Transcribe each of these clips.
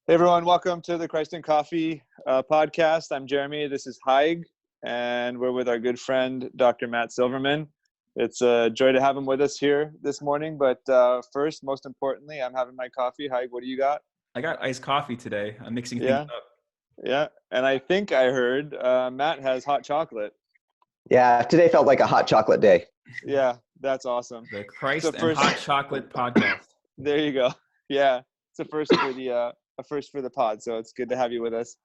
Hey everyone, welcome to the Christ and Coffee podcast. I'm Jeremy, this is Haig, and we're with our good friend, Dr. Matt Silverman. It's a joy to have him with us here this morning, but first, most importantly, I'm having my coffee. Haig, what do you got? I got iced coffee today. I'm mixing things Yeah, up. yeah, and I think I heard Matt has hot chocolate. Yeah, today felt like a hot chocolate day. Yeah, that's awesome. The Christ It's a and first. Hot Chocolate podcast. There you go. Yeah, it's a first for the pod, so it's good to have you with us.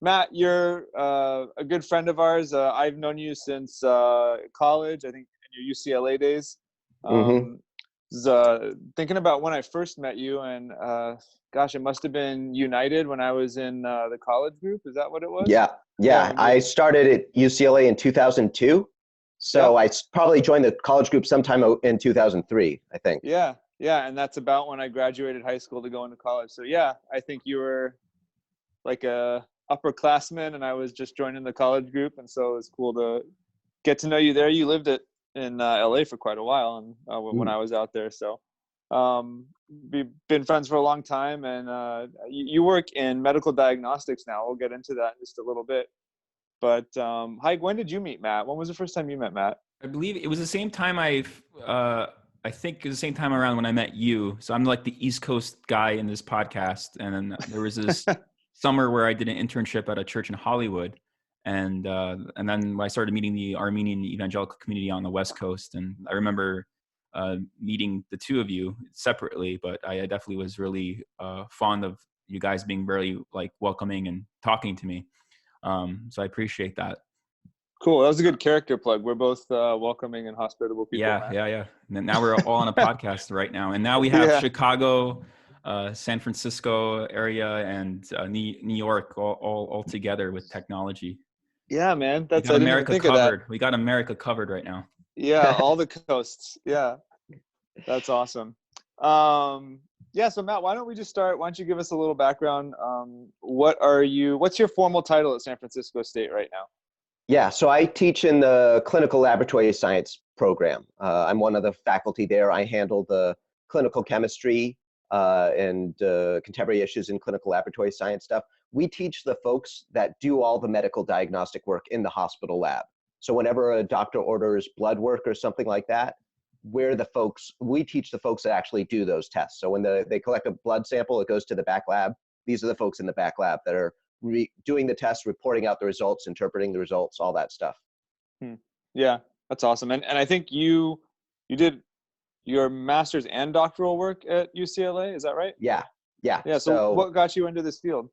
Matt, you're a good friend of ours. I've known you since college, I think in your UCLA days. Thinking about when I first met you, and gosh, it must have been United when I was in the college group. Is that what it was? Yeah. I started at UCLA in 2002. So I probably joined the college group sometime in 2003, I think. Yeah, and that's about when I graduated high school to go into college. So yeah, I think you were like a upperclassman, and I was just joining the college group, and so it was cool to get to know you there. You lived in LA for quite a while, and when I was out there. So we've been friends for a long time, and you work in medical diagnostics now. We'll get into that in just a little bit. But Haig, when did you meet Matt? When was the first time you met Matt? I believe it was the same time I think it was the same time around when I met you. So I'm like the East Coast guy in this podcast. And then there was this summer where I did an internship at a church in Hollywood. And then I started meeting the Armenian evangelical community on the West Coast. And I remember meeting the two of you separately, but I definitely was really fond of you guys being very like welcoming and talking to me. So I appreciate that. Cool. That was a good character plug. We're both welcoming and hospitable people. Yeah. And now we're all on a podcast right now. And now we have Chicago, San Francisco area, and New York all together with technology. Yeah, man. We got America covered. We got America covered right now. Yeah, all the coasts. Yeah. That's awesome. Yeah, so Matt, why don't we just start? Why don't you give us a little background? What's your formal title at San Francisco State right now? Yeah, so I teach in the clinical laboratory science program. I'm one of the faculty there. I handle the clinical chemistry and contemporary issues in clinical laboratory science stuff. We teach the folks that do all the medical diagnostic work in the hospital lab. So whenever a doctor orders blood work or something like that, we teach the folks that actually do those tests. So when they collect a blood sample, it goes to the back lab. These are the folks in the back lab that are doing the tests, reporting out the results, interpreting the results, all that stuff. Yeah, that's awesome. And I think you did your master's and doctoral work at UCLA. Is that right? Yeah. So what got you into this field?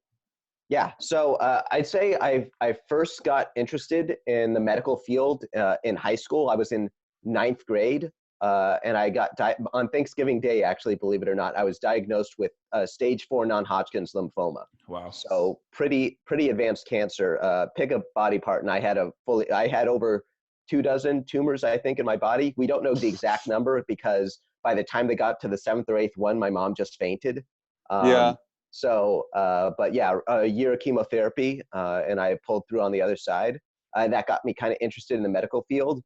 Yeah, so I'd say I first got interested in the medical field in high school. I was in 9th grade. And I got on Thanksgiving Day, actually, believe it or not, I was diagnosed with stage 4 non-Hodgkin's lymphoma. Wow. So pretty advanced cancer. Pick a body part, and I had over 24 tumors, I think, in my body. We don't know the exact number because by the time they got to the 7th or 8th one, my mom just fainted. So, but yeah, a year of chemotherapy, and I pulled through on the other side. And that got me kind of interested in the medical field.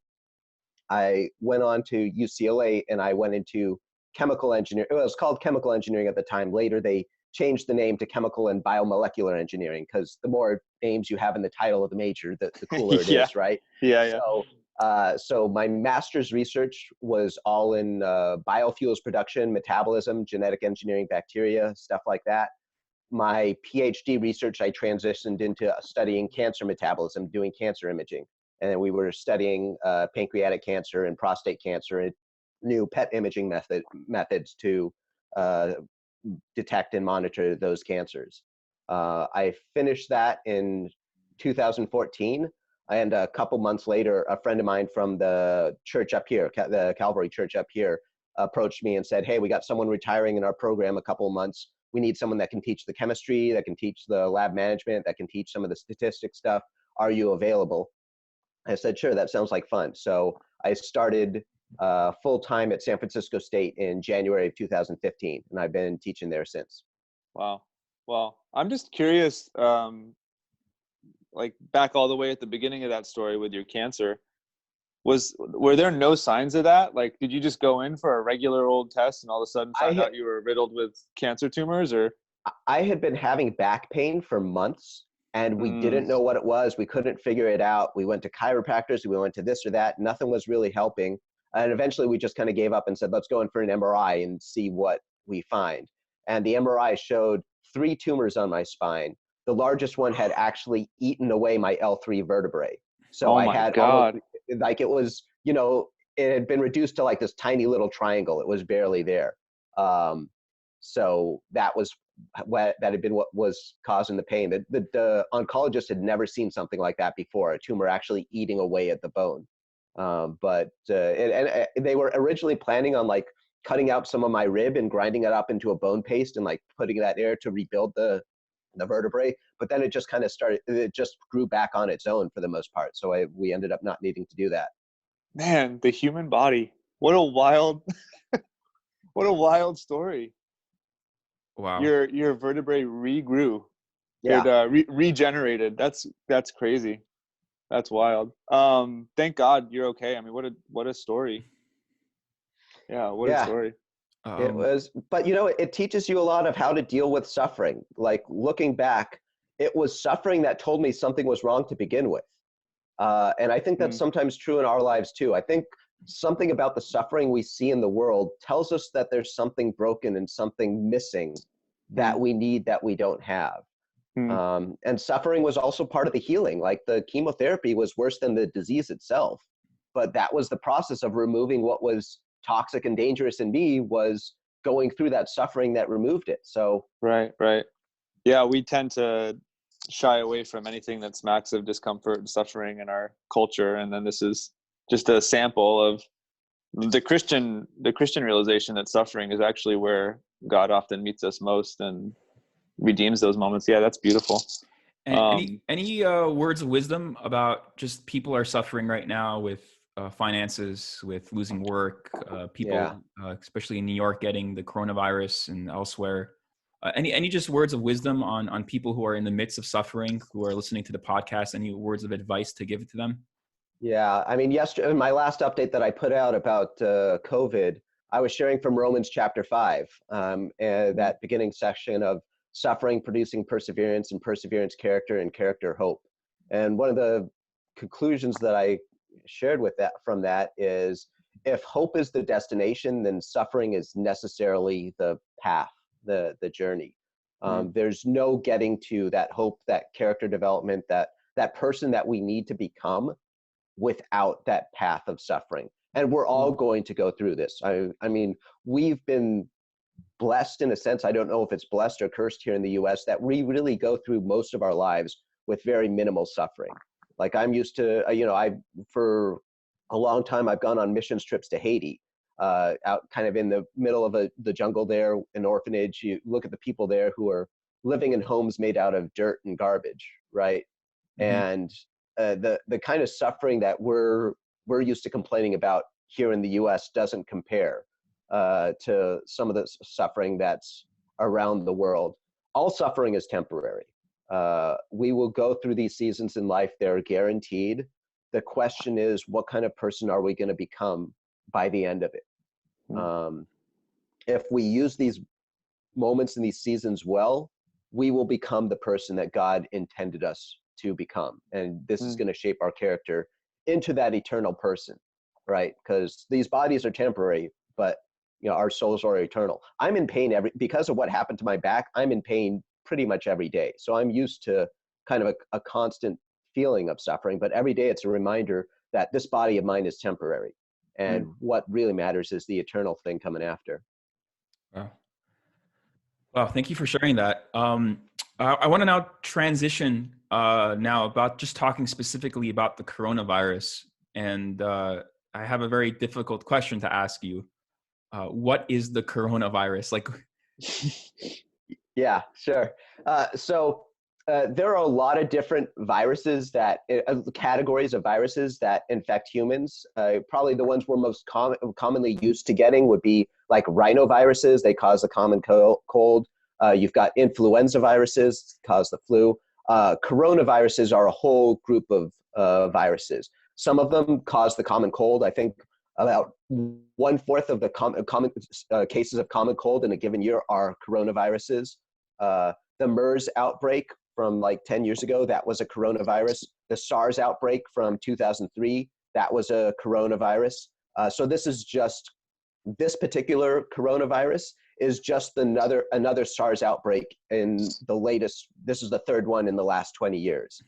I went on to UCLA and I went into chemical engineering. Well, it was called chemical engineering at the time. Later, they changed the name to chemical and biomolecular engineering because the more names you have in the title of the major, the cooler it is, right? Yeah. So my master's research was all in biofuels production, metabolism, genetic engineering, bacteria, stuff like that. My PhD research, I transitioned into studying cancer metabolism, doing cancer imaging. And then we were studying pancreatic cancer and prostate cancer and new PET imaging methods to detect and monitor those cancers. I finished that in 2014. And a couple months later, a friend of mine from the church up here, the Calvary church up here, approached me and said, hey, we got someone retiring in our program a couple of months. We need someone that can teach the chemistry, that can teach the lab management, that can teach some of the statistics stuff. Are you available? I said, sure, that sounds like fun. So I started full-time at San Francisco State in January of 2015, and I've been teaching there since. Wow. Well, I'm just curious, like back all the way at the beginning of that story with your cancer, were there no signs of that? Like, did you just go in for a regular old test and all of a sudden find out you were riddled with cancer tumors, or? I had been having back pain for months, and we didn't know what it was. We couldn't figure it out. We went to chiropractors, we went to this or that. Nothing was really helping. And eventually we just kind of gave up and said, let's go in for an MRI and see what we find. And the MRI showed 3 tumors on my spine. The largest one had actually eaten away my L3 vertebrae. So Oh I my had God. almost, like, it was, you know, it had been reduced to like this tiny little triangle. It was barely there. So that was what was causing the pain. The oncologist had never seen something like that before, a tumor actually eating away at the bone. But they were originally planning on like cutting out some of my rib and grinding it up into a bone paste and like putting that there to rebuild the vertebrae. But then it just kind of it just grew back on its own for the most part. So we ended up not needing to do that. Man, the human body. What a wild, what a wild story. Wow. Your vertebrae regrew. Yeah. It regenerated. That's crazy. That's wild. Thank God you're okay. I mean, what a story. Yeah, what a story. It was, but you know, it teaches you a lot of how to deal with suffering. Like looking back, it was suffering that told me something was wrong to begin with. And I think that's sometimes true in our lives too. I think something about the suffering we see in the world tells us that there's something broken and something missing that we need that we don't have. And suffering was also part of the healing. Like the chemotherapy was worse than the disease itself, but that was the process of removing what was toxic and dangerous in me, was going through that suffering that removed it. So right. Yeah, we tend to shy away from anything that smacks of discomfort and suffering in our culture, and then this is just a sample of the Christian realization that suffering is actually where God often meets us most and redeems those moments. Yeah, that's beautiful. And any words of wisdom about just people are suffering right now with finances, with losing work, people, especially in New York, getting the coronavirus and elsewhere. Any just words of wisdom on people who are in the midst of suffering, who are listening to the podcast? Any words of advice to give to them? Yeah, I mean, yesterday, my last update that I put out about COVID, I was sharing from Romans chapter 5, and that beginning section of suffering producing perseverance, and perseverance character, and character hope. And one of the conclusions that I shared with that from that is, if hope is the destination, then suffering is necessarily the path, the journey. There's no getting to that hope, that character development, that person that we need to become without that path of suffering. And we're all going to go through this. I mean, we've been blessed in a sense. I don't know if it's blessed or cursed here in the US, that we really go through most of our lives with very minimal suffering. Like I'm used to, for a long time, I've gone on missions trips to Haiti, out kind of in the middle of the jungle there, an orphanage. You look at the people there who are living in homes made out of dirt and garbage, right? And the kind of suffering that we're used to complaining about here in the US doesn't compare to some of the suffering that's around the world. All suffering is temporary. We will go through these seasons in life. They're guaranteed. The question is, what kind of person are we going to become by the end of it? If we use these moments and these seasons well, we will become the person that God intended us to become. And this is going to shape our character into that eternal person, right? Because these bodies are temporary, but our souls are eternal. I'm in pain because of what happened to my back. I'm in pain pretty much every day. So I'm used to kind of a constant feeling of suffering, but every day it's a reminder that this body of mine is temporary. And what really matters is the eternal thing coming after. Wow, thank you for sharing that. I want to now transition now about just talking specifically about the coronavirus. And I have a very difficult question to ask you. What is the coronavirus? Like, yeah, sure. So there are a lot of different viruses categories of viruses that infect humans. Probably the ones we're most commonly used to getting would be like rhinoviruses. They cause the common cold. You've got influenza viruses, cause the flu. Coronaviruses are a whole group of viruses. Some of them cause the common cold. I think about 1/4 of the common cases of common cold in a given year are coronaviruses. The MERS outbreak from like 10 years ago, that was a coronavirus. The SARS outbreak from 2003, that was a coronavirus. So this particular coronavirus is just another SARS outbreak in the latest. This is the third one in the last 20 years.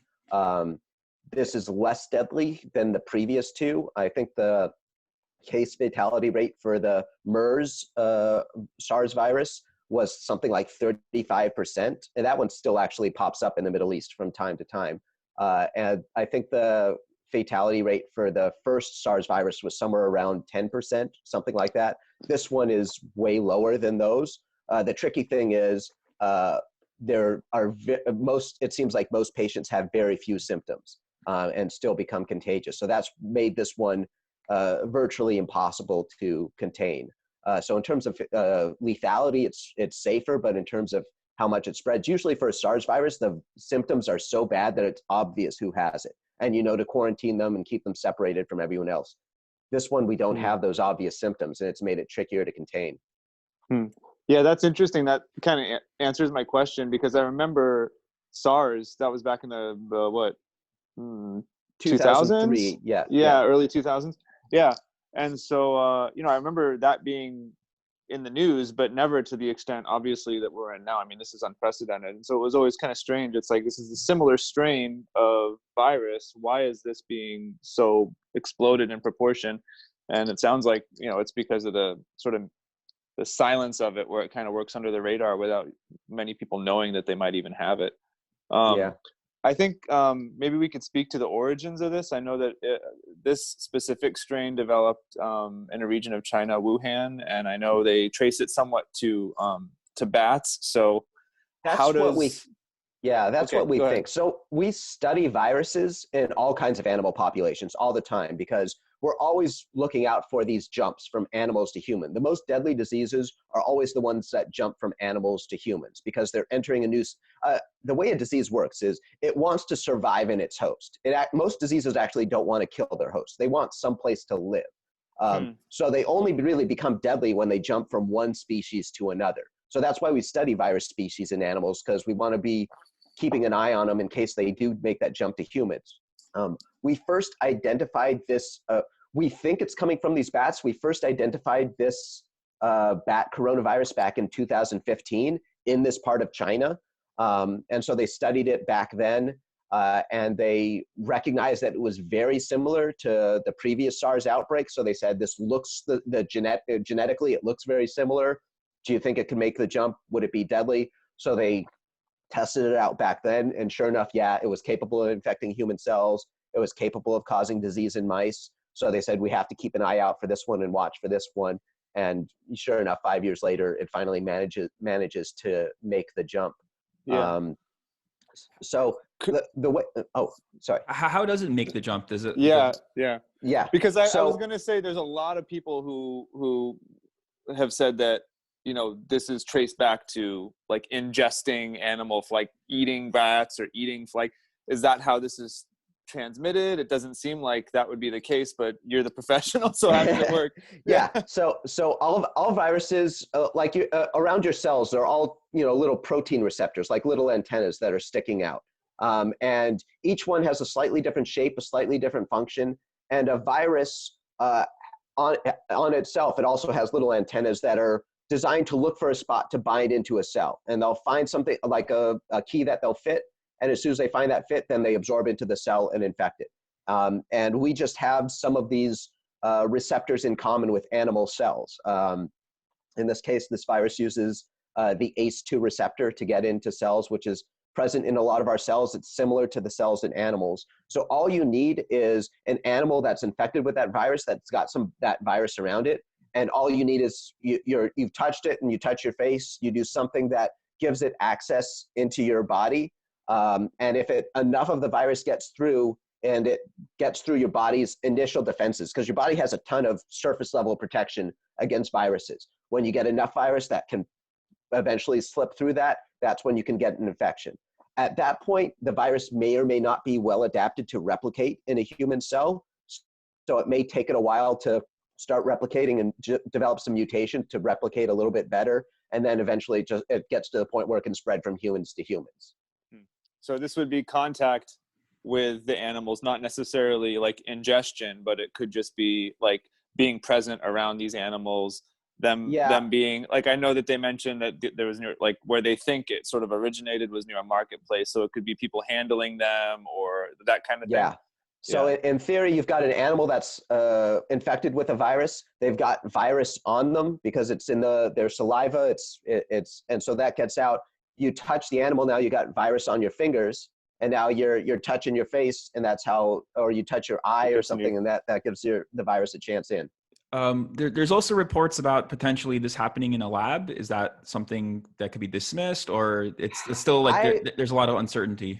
This is less deadly than the previous two. I think the case fatality rate for the MERS SARS virus was something like 35%. And that one still actually pops up in the Middle East from time to time. And I think the fatality rate for the first SARS virus was somewhere around 10%, something like that. This one is way lower than those. The tricky thing is it seems like most patients have very few symptoms and still become contagious. So that's made this one virtually impossible to contain. So in terms of lethality, it's safer, but in terms of how much it spreads, usually for a SARS virus, the symptoms are so bad that it's obvious who has it. And to quarantine them and keep them separated from everyone else. This one, we don't have those obvious symptoms, and it's made it trickier to contain. Yeah, that's interesting. That kind of answers my question, because I remember SARS, that was back in the what? 2003, yeah, early 2000s. Yeah. And so, I remember that being in the news, but never to the extent, obviously, that we're in now. I mean, this is unprecedented. And so it was always kind of strange. It's like, this is a similar strain of virus. Why is this being so exploded in proportion? And it sounds like, it's because of the sort of the silence of it, where it kind of works under the radar without many people knowing that they might even have it. I think maybe we could speak to the origins of this. I know that this specific strain developed in a region of China, Wuhan, and I know they trace it somewhat to bats. So that's what we think. So we study viruses in all kinds of animal populations all the time, because we're always looking out for these jumps from animals to human. The most deadly diseases are always the ones that jump from animals to humans, because they're entering a new, the way a disease works is it wants to survive in its host. Most diseases actually don't want to kill their host. They want someplace to live. So they only really become deadly when they jump from one species to another. So that's why we study virus species in animals, because we want to be keeping an eye on them in case they do make that jump to humans. We first identified this, we think it's coming from these bats. We first identified this bat coronavirus back in 2015 in this part of China. And so they studied it back then, and they recognized that it was very similar to the previous SARS outbreak. So they said, this looks, genetically, it looks very similar. Do you think it could make the jump? Would it be deadly? So they tested it out back then, and sure enough, yeah, it was capable of infecting human cells. It was capable of causing disease in mice. So they said, we have to keep an eye out for this one and watch for this one. And sure enough, 5 years later, it finally manages to make the jump. Yeah. So the way, sorry. How does it make the jump? Does it? Yeah. Because I was going to say, there's a lot of people who have said that, this is traced back to like ingesting animal, like eating bats or eating, like, is that how this is transmitted? It doesn't seem like that would be the case, but you're the professional, so how does it work? Yeah. So all viruses, around your cells, they're all, little protein receptors, like little antennas that are sticking out. And each one has a slightly different shape, a slightly different function. And a virus on itself, it also has little antennas that are designed to look for a spot to bind into a cell. And they'll find something like a key that they'll fit. And as soon as they find that fit, then they absorb into the cell and infect it. And we just have some of these receptors in common with animal cells. In this case, this virus uses the ACE2 receptor to get into cells, which is present in a lot of our cells. It's similar to the cells in animals. So all you need is an animal that's infected with that virus, that's got that virus around it. And all you need is you've touched it, and you touch your face. You do something that gives it access into your body. And if enough of the virus gets through, and it gets through your body's initial defenses, because your body has a ton of surface level protection against viruses. When you get enough virus that can eventually slip through that, that's when you can get an infection. At that point, the virus may or may not be well adapted to replicate in a human cell. So it may take it a while to start replicating and develop some mutation to replicate a little bit better. and then eventually it gets to the point where it can spread from humans to humans. So this would be contact with the animals, not necessarily like ingestion, but it could just be like being present around these animals, them being like, I know that they mentioned that there was near, like where they think it sort of originated was near a marketplace. So it could be people handling them or that kind of thing. So in theory, you've got an animal that's infected with a virus. They've got virus on them because it's in their saliva. And so that gets out. You touch the animal, now you got virus on your fingers, and now you're touching your face, and that's how, or you touch your eye or something, and that gives the virus a chance in. There's also reports about potentially this happening in a lab. Is that something that could be dismissed, or it's still like there's a lot of uncertainty?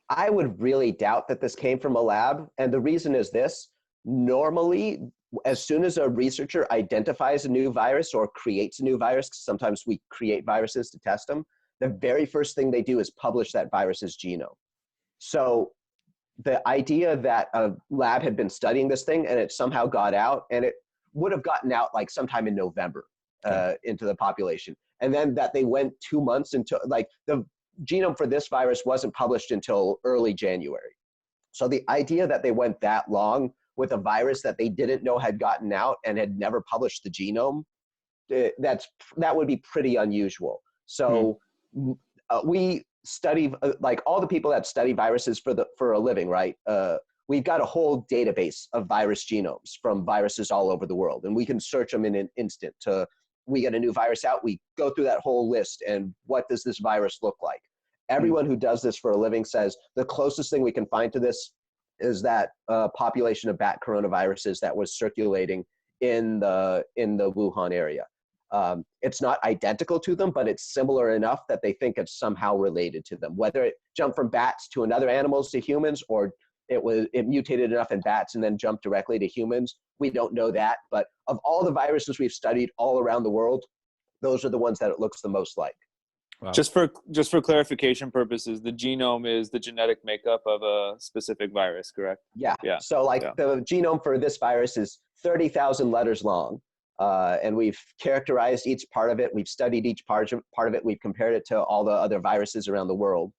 I would really doubt that this came from a lab. And the reason is this: normally, as soon as a researcher identifies a new virus or creates a new virus, 'cause sometimes we create viruses to test them, the very first thing they do is publish that virus's genome. So the idea that a lab had been studying this thing and it somehow got out, and it would have gotten out like sometime in November into the population. And then that they went 2 months into, like, the genome for this virus wasn't published until early January. So the idea that they went that long with a virus that they didn't know had gotten out and had never published the genome, that would be pretty unusual. So we study, like all the people that study viruses for a living, right? We've got a whole database of virus genomes from viruses all over the world, and we can search them in an instant. We get a new virus out, we go through that whole list, and what does this virus look like? Everyone who does this for a living says the closest thing we can find to this is that population of bat coronaviruses that was circulating in the Wuhan area. It's not identical to them, but it's similar enough that they think it's somehow related to them. Whether it jumped from bats to another animals to humans, or it mutated enough in bats and then jumped directly to humans, we don't know that. But of all the viruses we've studied all around the world, those are the ones that it looks the most like. Wow. Just for clarification purposes, the genome is the genetic makeup of a specific virus, correct? Yeah. So the genome for this virus is 30,000 letters long. And we've characterized each part of it. We've studied each part of it. We've compared it to all the other viruses around the world.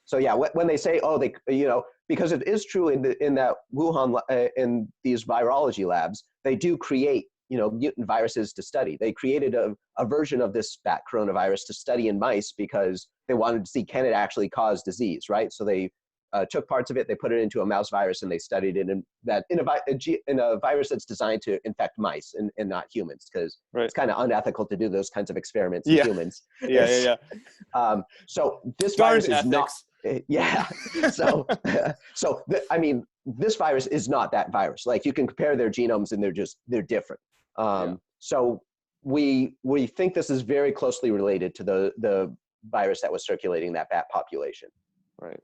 So yeah, when they say, because it is true in that Wuhan, in these virology labs, they do create, mutant viruses to study. They created a version of this bat coronavirus to study in mice because they wanted to see, can it actually cause disease, right? So they took parts of it, they put it into a mouse virus, and they studied it in a virus that's designed to infect mice and not humans, because it's kind of unethical to do those kinds of experiments in humans. So this virus is not. This virus is not that virus. Like, you can compare their genomes and they're different. So we think this is very closely related to the virus that was circulating that bat population. Right.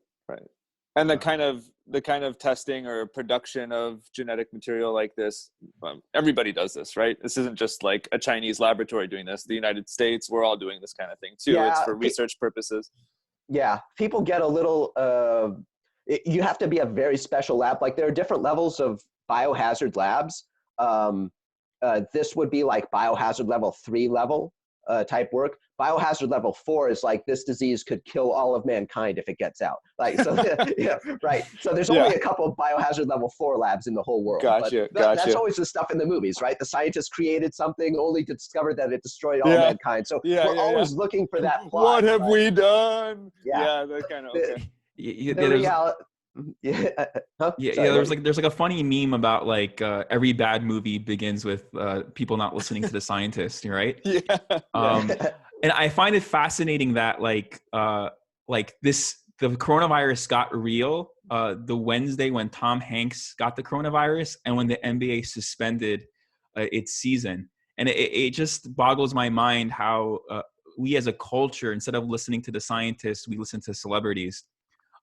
And the kind of testing or production of genetic material like this, everybody does this, right? This isn't just like a Chinese laboratory doing this. The United States, we're all doing this kind of thing too. It's for research purposes. Yeah, people get a little, you have to be a very special lab. Like, there are different levels of biohazard labs. This would be like biohazard level 3 type work. Biohazard level 4 is like, this disease could kill all of mankind if it gets out. Like, so right. So there's only a couple of biohazard level 4 labs in the whole world. Gotcha. That's always the stuff in the movies, right? The scientists created something only to discover that it destroyed all mankind. So we're always looking for that plot. What have we done? That kind of there's like a funny meme about like every bad movie begins with people not listening to the scientist, right? And I find it fascinating that the coronavirus got real the Wednesday when Tom Hanks got the coronavirus and when the NBA suspended its season. And it just boggles my mind how we as a culture, instead of listening to the scientists, we listen to celebrities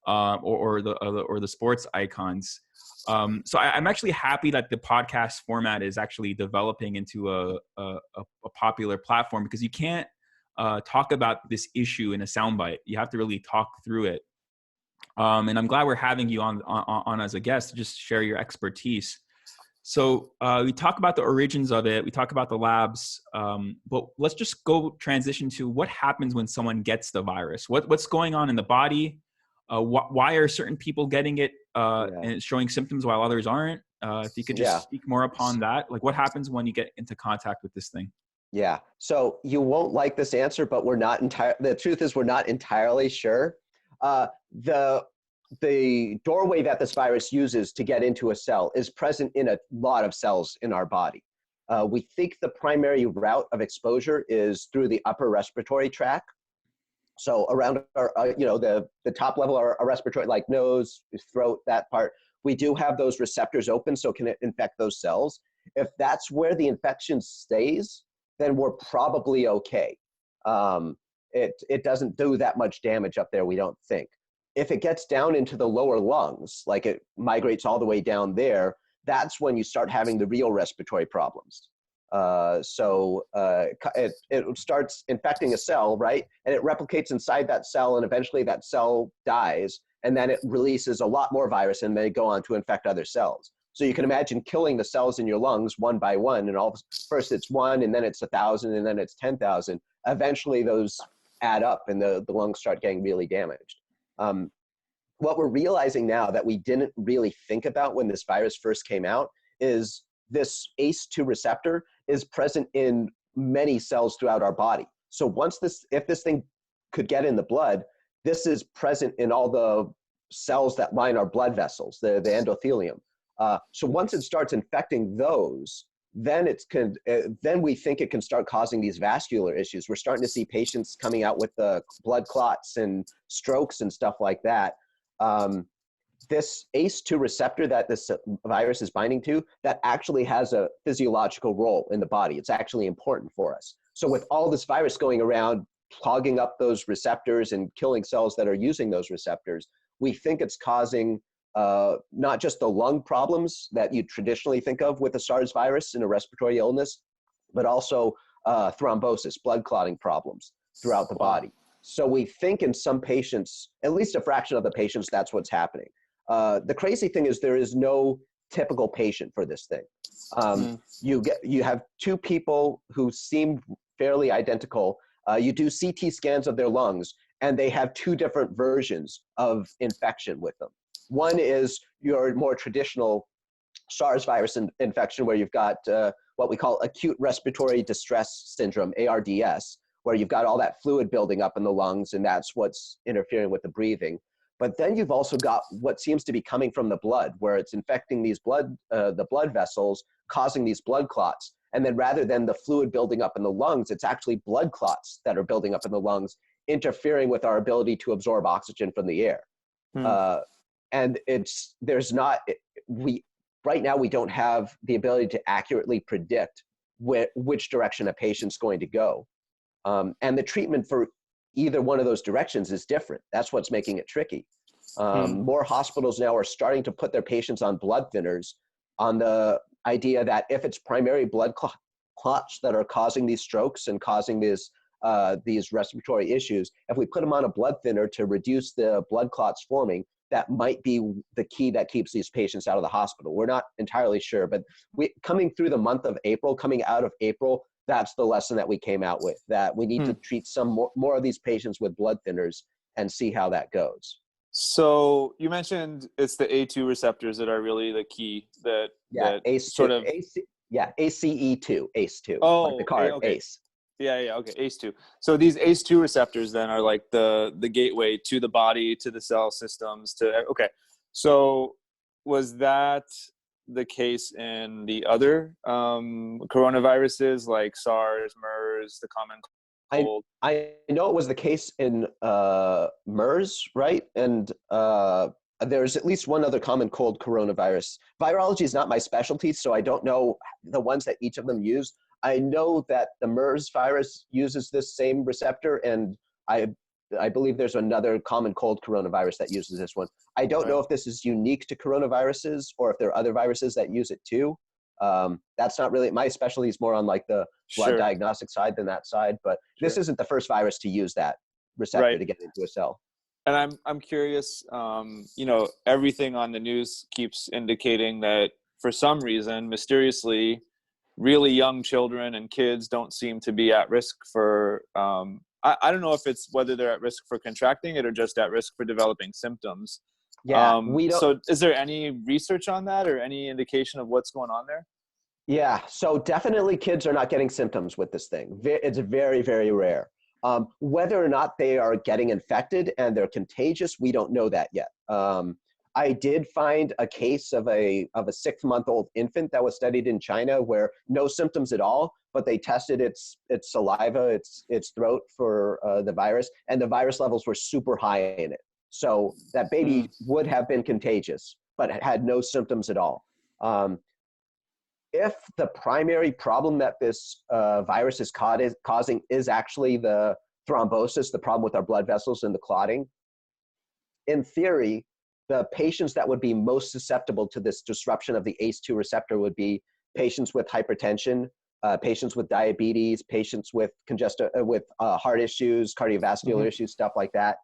or the sports icons. So I'm actually happy that the podcast format is actually developing into a popular platform, because you can't talk about this issue in a soundbite. You have to really talk through it. And I'm glad we're having you on as a guest to just share your expertise. So we talk about the origins of it. We talk about the labs, but let's just go transition to what happens when someone gets the virus. What's going on in the body? Why are certain people getting it and it's showing symptoms while others aren't? If you could just speak more upon that, like what happens when you get into contact with this thing? Yeah. So you won't like this answer, but the truth is we're not entirely sure. The doorway that this virus uses to get into a cell is present in a lot of cells in our body. We think the primary route of exposure is through the upper respiratory tract. So around our, the top level of our respiratory, like nose, throat, that part, we do have those receptors open, so can it infect those cells. If that's where the infection stays, then we're probably okay. It doesn't do that much damage up there, we don't think. If it gets down into the lower lungs, like it migrates all the way down there, that's when you start having the real respiratory problems. It starts infecting a cell, right? And it replicates inside that cell, and eventually that cell dies, and then it releases a lot more virus, and they go on to infect other cells. So you can imagine killing the cells in your lungs one by one, and first it's 1, and then it's 1,000, and then it's 10,000. Eventually those add up, and the lungs start getting really damaged. What we're realizing now that we didn't really think about when this virus first came out is this ACE2 receptor is present in many cells throughout our body. So if this thing could get in the blood, this is present in all the cells that line our blood vessels, the endothelium. So once it starts infecting those, then we think it can start causing these vascular issues. We're starting to see patients coming out with blood clots and strokes and stuff like that. This ACE2 receptor that this virus is binding to, that actually has a physiological role in the body. It's actually important for us. So with all this virus going around, clogging up those receptors and killing cells that are using those receptors, we think it's causing not just the lung problems that you traditionally think of with the SARS virus in a respiratory illness, but also thrombosis, blood clotting problems throughout the body. So we think in some patients, at least a fraction of the patients, that's what's happening. The crazy thing is there is no typical patient for this thing. You have two people who seem fairly identical. You do CT scans of their lungs, and they have two different versions of infection with them. One is your more traditional SARS virus infection, where you've got what we call acute respiratory distress syndrome, ARDS, where you've got all that fluid building up in the lungs, and that's what's interfering with the breathing. But then you've also got what seems to be coming from the blood, where it's infecting these the blood vessels, causing these blood clots. And then rather than the fluid building up in the lungs, it's actually blood clots that are building up in the lungs, interfering with our ability to absorb oxygen from the air. And right now we don't have the ability to accurately predict which direction a patient's going to go. And the treatment for either one of those directions is different. That's what's making it tricky. More hospitals now are starting to put their patients on blood thinners on the idea that if it's primary blood clots that are causing these strokes and causing these respiratory issues, if we put them on a blood thinner to reduce the blood clots forming, that might be the key that keeps these patients out of the hospital. We're not entirely sure, but coming through the month of April, coming out of April, that's the lesson that we came out with, that we need to treat some more of these patients with blood thinners and see how that goes. So you mentioned it's the A2 receptors that are really the key ACE2, ACE2. Oh, like the card, okay. ACE. Yeah, okay, ACE2. So these ACE2 receptors then are like the gateway to the body, to the cell systems, okay. So was that the case in the other coronaviruses like SARS, MERS, the common cold? I know it was the case in MERS, right? And there's at least one other common cold coronavirus. Virology is not my specialty, so I don't know the ones that each of them use. I know that the MERS virus uses this same receptor, and I believe there's another common cold coronavirus that uses this one. I don't know if this is unique to coronaviruses or if there are other viruses that use it too. That's not really, my specialty is more on like the blood diagnostic side than that side, but this isn't the first virus to use that receptor to get into a cell. And I'm curious, everything on the news keeps indicating that for some reason, mysteriously, really young children and kids don't seem to be at risk for, I don't know if it's whether they're at risk for contracting it or just at risk for developing symptoms. Yeah, we don't. So is there any research on that or any indication of what's going on there? Yeah, so definitely kids are not getting symptoms with this thing. It's very, very rare. Whether or not they are getting infected and they're contagious, we don't know that yet. I did find a case of a 6-month-old infant that was studied in China where no symptoms at all, but they tested its saliva, its throat for the virus, and the virus levels were super high in it. So that baby would have been contagious, but had no symptoms at all. If the primary problem that this virus is causing is actually the thrombosis, the problem with our blood vessels and the clotting, in theory, the patients that would be most susceptible to this disruption of the ACE2 receptor would be patients with hypertension, patients with diabetes, patients with heart issues, cardiovascular issues, stuff like that.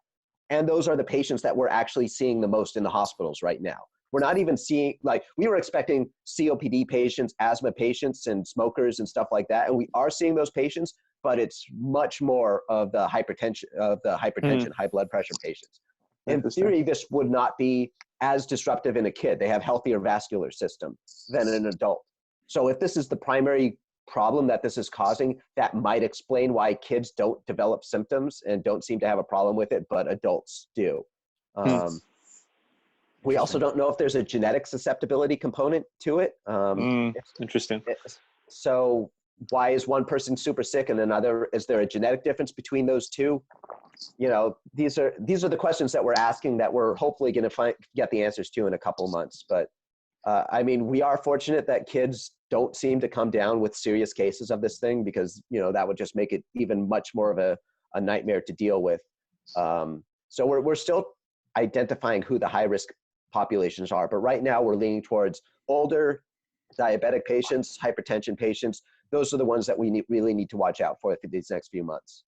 And those are the patients that we're actually seeing the most in the hospitals right now. We're not even seeing, like, we were expecting COPD patients, asthma patients, and smokers and stuff like that. And we are seeing those patients, but it's much more of the hypertension, high blood pressure patients. In theory, this would not be as disruptive in a kid. They have healthier vascular system than an adult. So if this is the primary problem that this is causing, that might explain why kids don't develop symptoms and don't seem to have a problem with it, but adults do. We also don't know if there's a genetic susceptibility component to it. Interesting. So why is one person super sick and another? Is there a genetic difference between those two? You know, these are the questions that we're asking that we're hopefully going to get the answers to in a couple months. But I mean, we are fortunate that kids don't seem to come down with serious cases of this thing because, you know, that would just make it even much more of a nightmare to deal with. So we're still identifying who the high risk populations are, but right now we're leaning towards older diabetic patients, hypertension patients. Those are the ones that we really need to watch out for these next few months.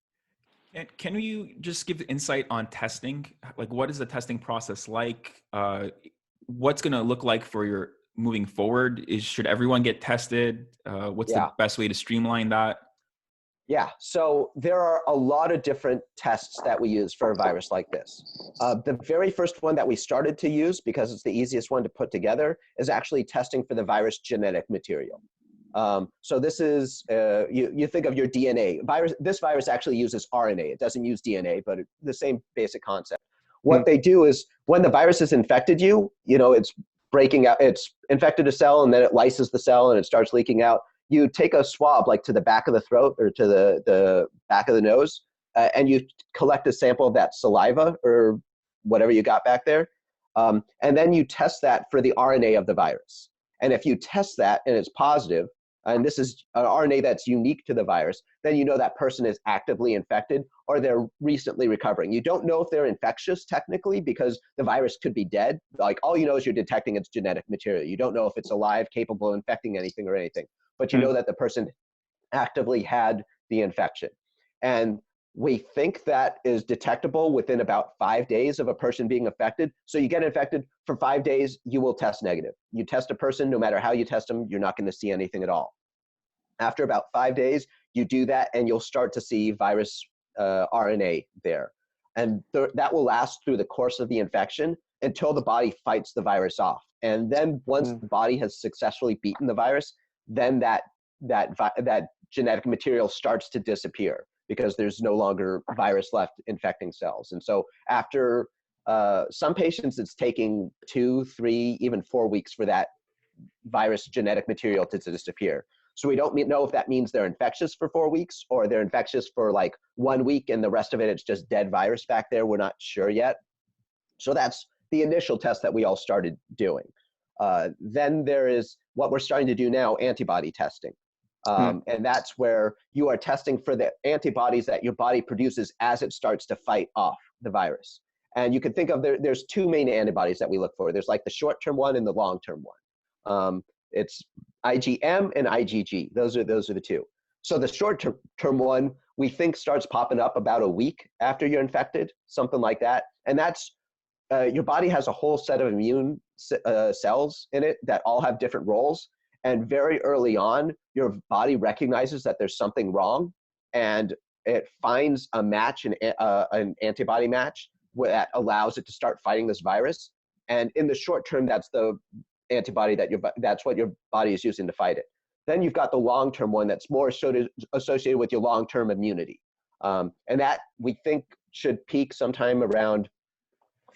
And can you just give insight on testing? Like, what is the testing process like? What's going to look like for your moving forward? Should everyone get tested? What's the best way to streamline that? Yeah, so there are a lot of different tests that we use for a virus like this. The very first one that we started to use, because it's the easiest one to put together, is actually testing for the virus genetic material. So this is, you think of your DNA. This virus actually uses RNA. It doesn't use DNA, but the same basic concept. What they do is when the virus has infected you, you know, it's breaking out, it's infected a cell and then it lyses the cell and it starts leaking out. You take a swab like to the back of the throat or to the back of the nose, and you collect a sample of that saliva or whatever you got back there. And then you test that for the RNA of the virus. And if you test that and it's positive, and this is an RNA that's unique to the virus, then you know that person is actively infected or they're recently recovering. You don't know if they're infectious technically because the virus could be dead. Like all you know is you're detecting its genetic material. You don't know if it's alive, capable of infecting anything or anything, but you know that the person actively had the infection. And we think that is detectable within about 5 days of a person being affected. So you get infected for 5 days, you will test negative. You test a person, no matter how you test them, you're not going to see anything at all. After about 5 days, you do that and you'll start to see virus RNA there. And that will last through the course of the infection until the body fights the virus off. And then once the body has successfully beaten the virus, then that genetic material starts to disappear because there's no longer virus left infecting cells. And so after some patients, it's taking 2, 3, even 4 weeks for that virus genetic material to disappear. So we don't know if that means they're infectious for 4 weeks or they're infectious for like 1 week and the rest of it, it's just dead virus back there. We're not sure yet. So that's the initial test that we all started doing. Then there is what we're starting to do now, antibody testing. And that's where you are testing for the antibodies that your body produces as it starts to fight off the virus. And you can think of there's 2 main antibodies that we look for. There's like the short-term one and the long-term one. It's IgM and IgG. Those are the 2. So the short-term one we think starts popping up about a week after you're infected, something like that. And that's your body has a whole set of immune cells in it that all have different roles. And very early on, your body recognizes that there's something wrong, and it finds a match, an antibody match that allows it to start fighting this virus. And in the short term, that's the antibody that's what your body is using to fight it. Then you've got the long-term one that's more associated with your long-term immunity. And that we think should peak sometime around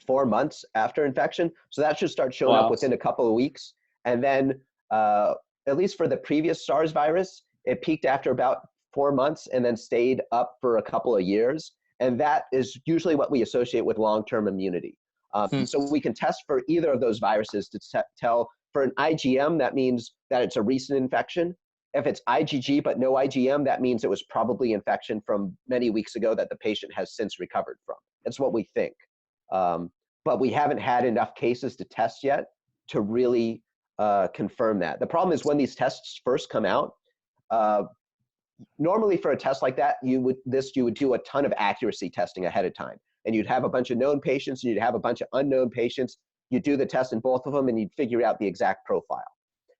4 months after infection. So that should start showing up within a couple of weeks. And then at least for the previous SARS virus, it peaked after about 4 months and then stayed up for a couple of years. And that is usually what we associate with long-term immunity. So we can test for either of those viruses to tell. For an IgM, that means that it's a recent infection. If it's IgG but no IgM, that means it was probably infection from many weeks ago that the patient has since recovered from. That's what we think. But we haven't had enough cases to test yet to really confirm that. The problem is when these tests first come out, normally for a test like that, you would do a ton of accuracy testing ahead of time. And you'd have a bunch of known patients and you'd have a bunch of unknown patients. You'd do the test in both of them and you'd figure out the exact profile.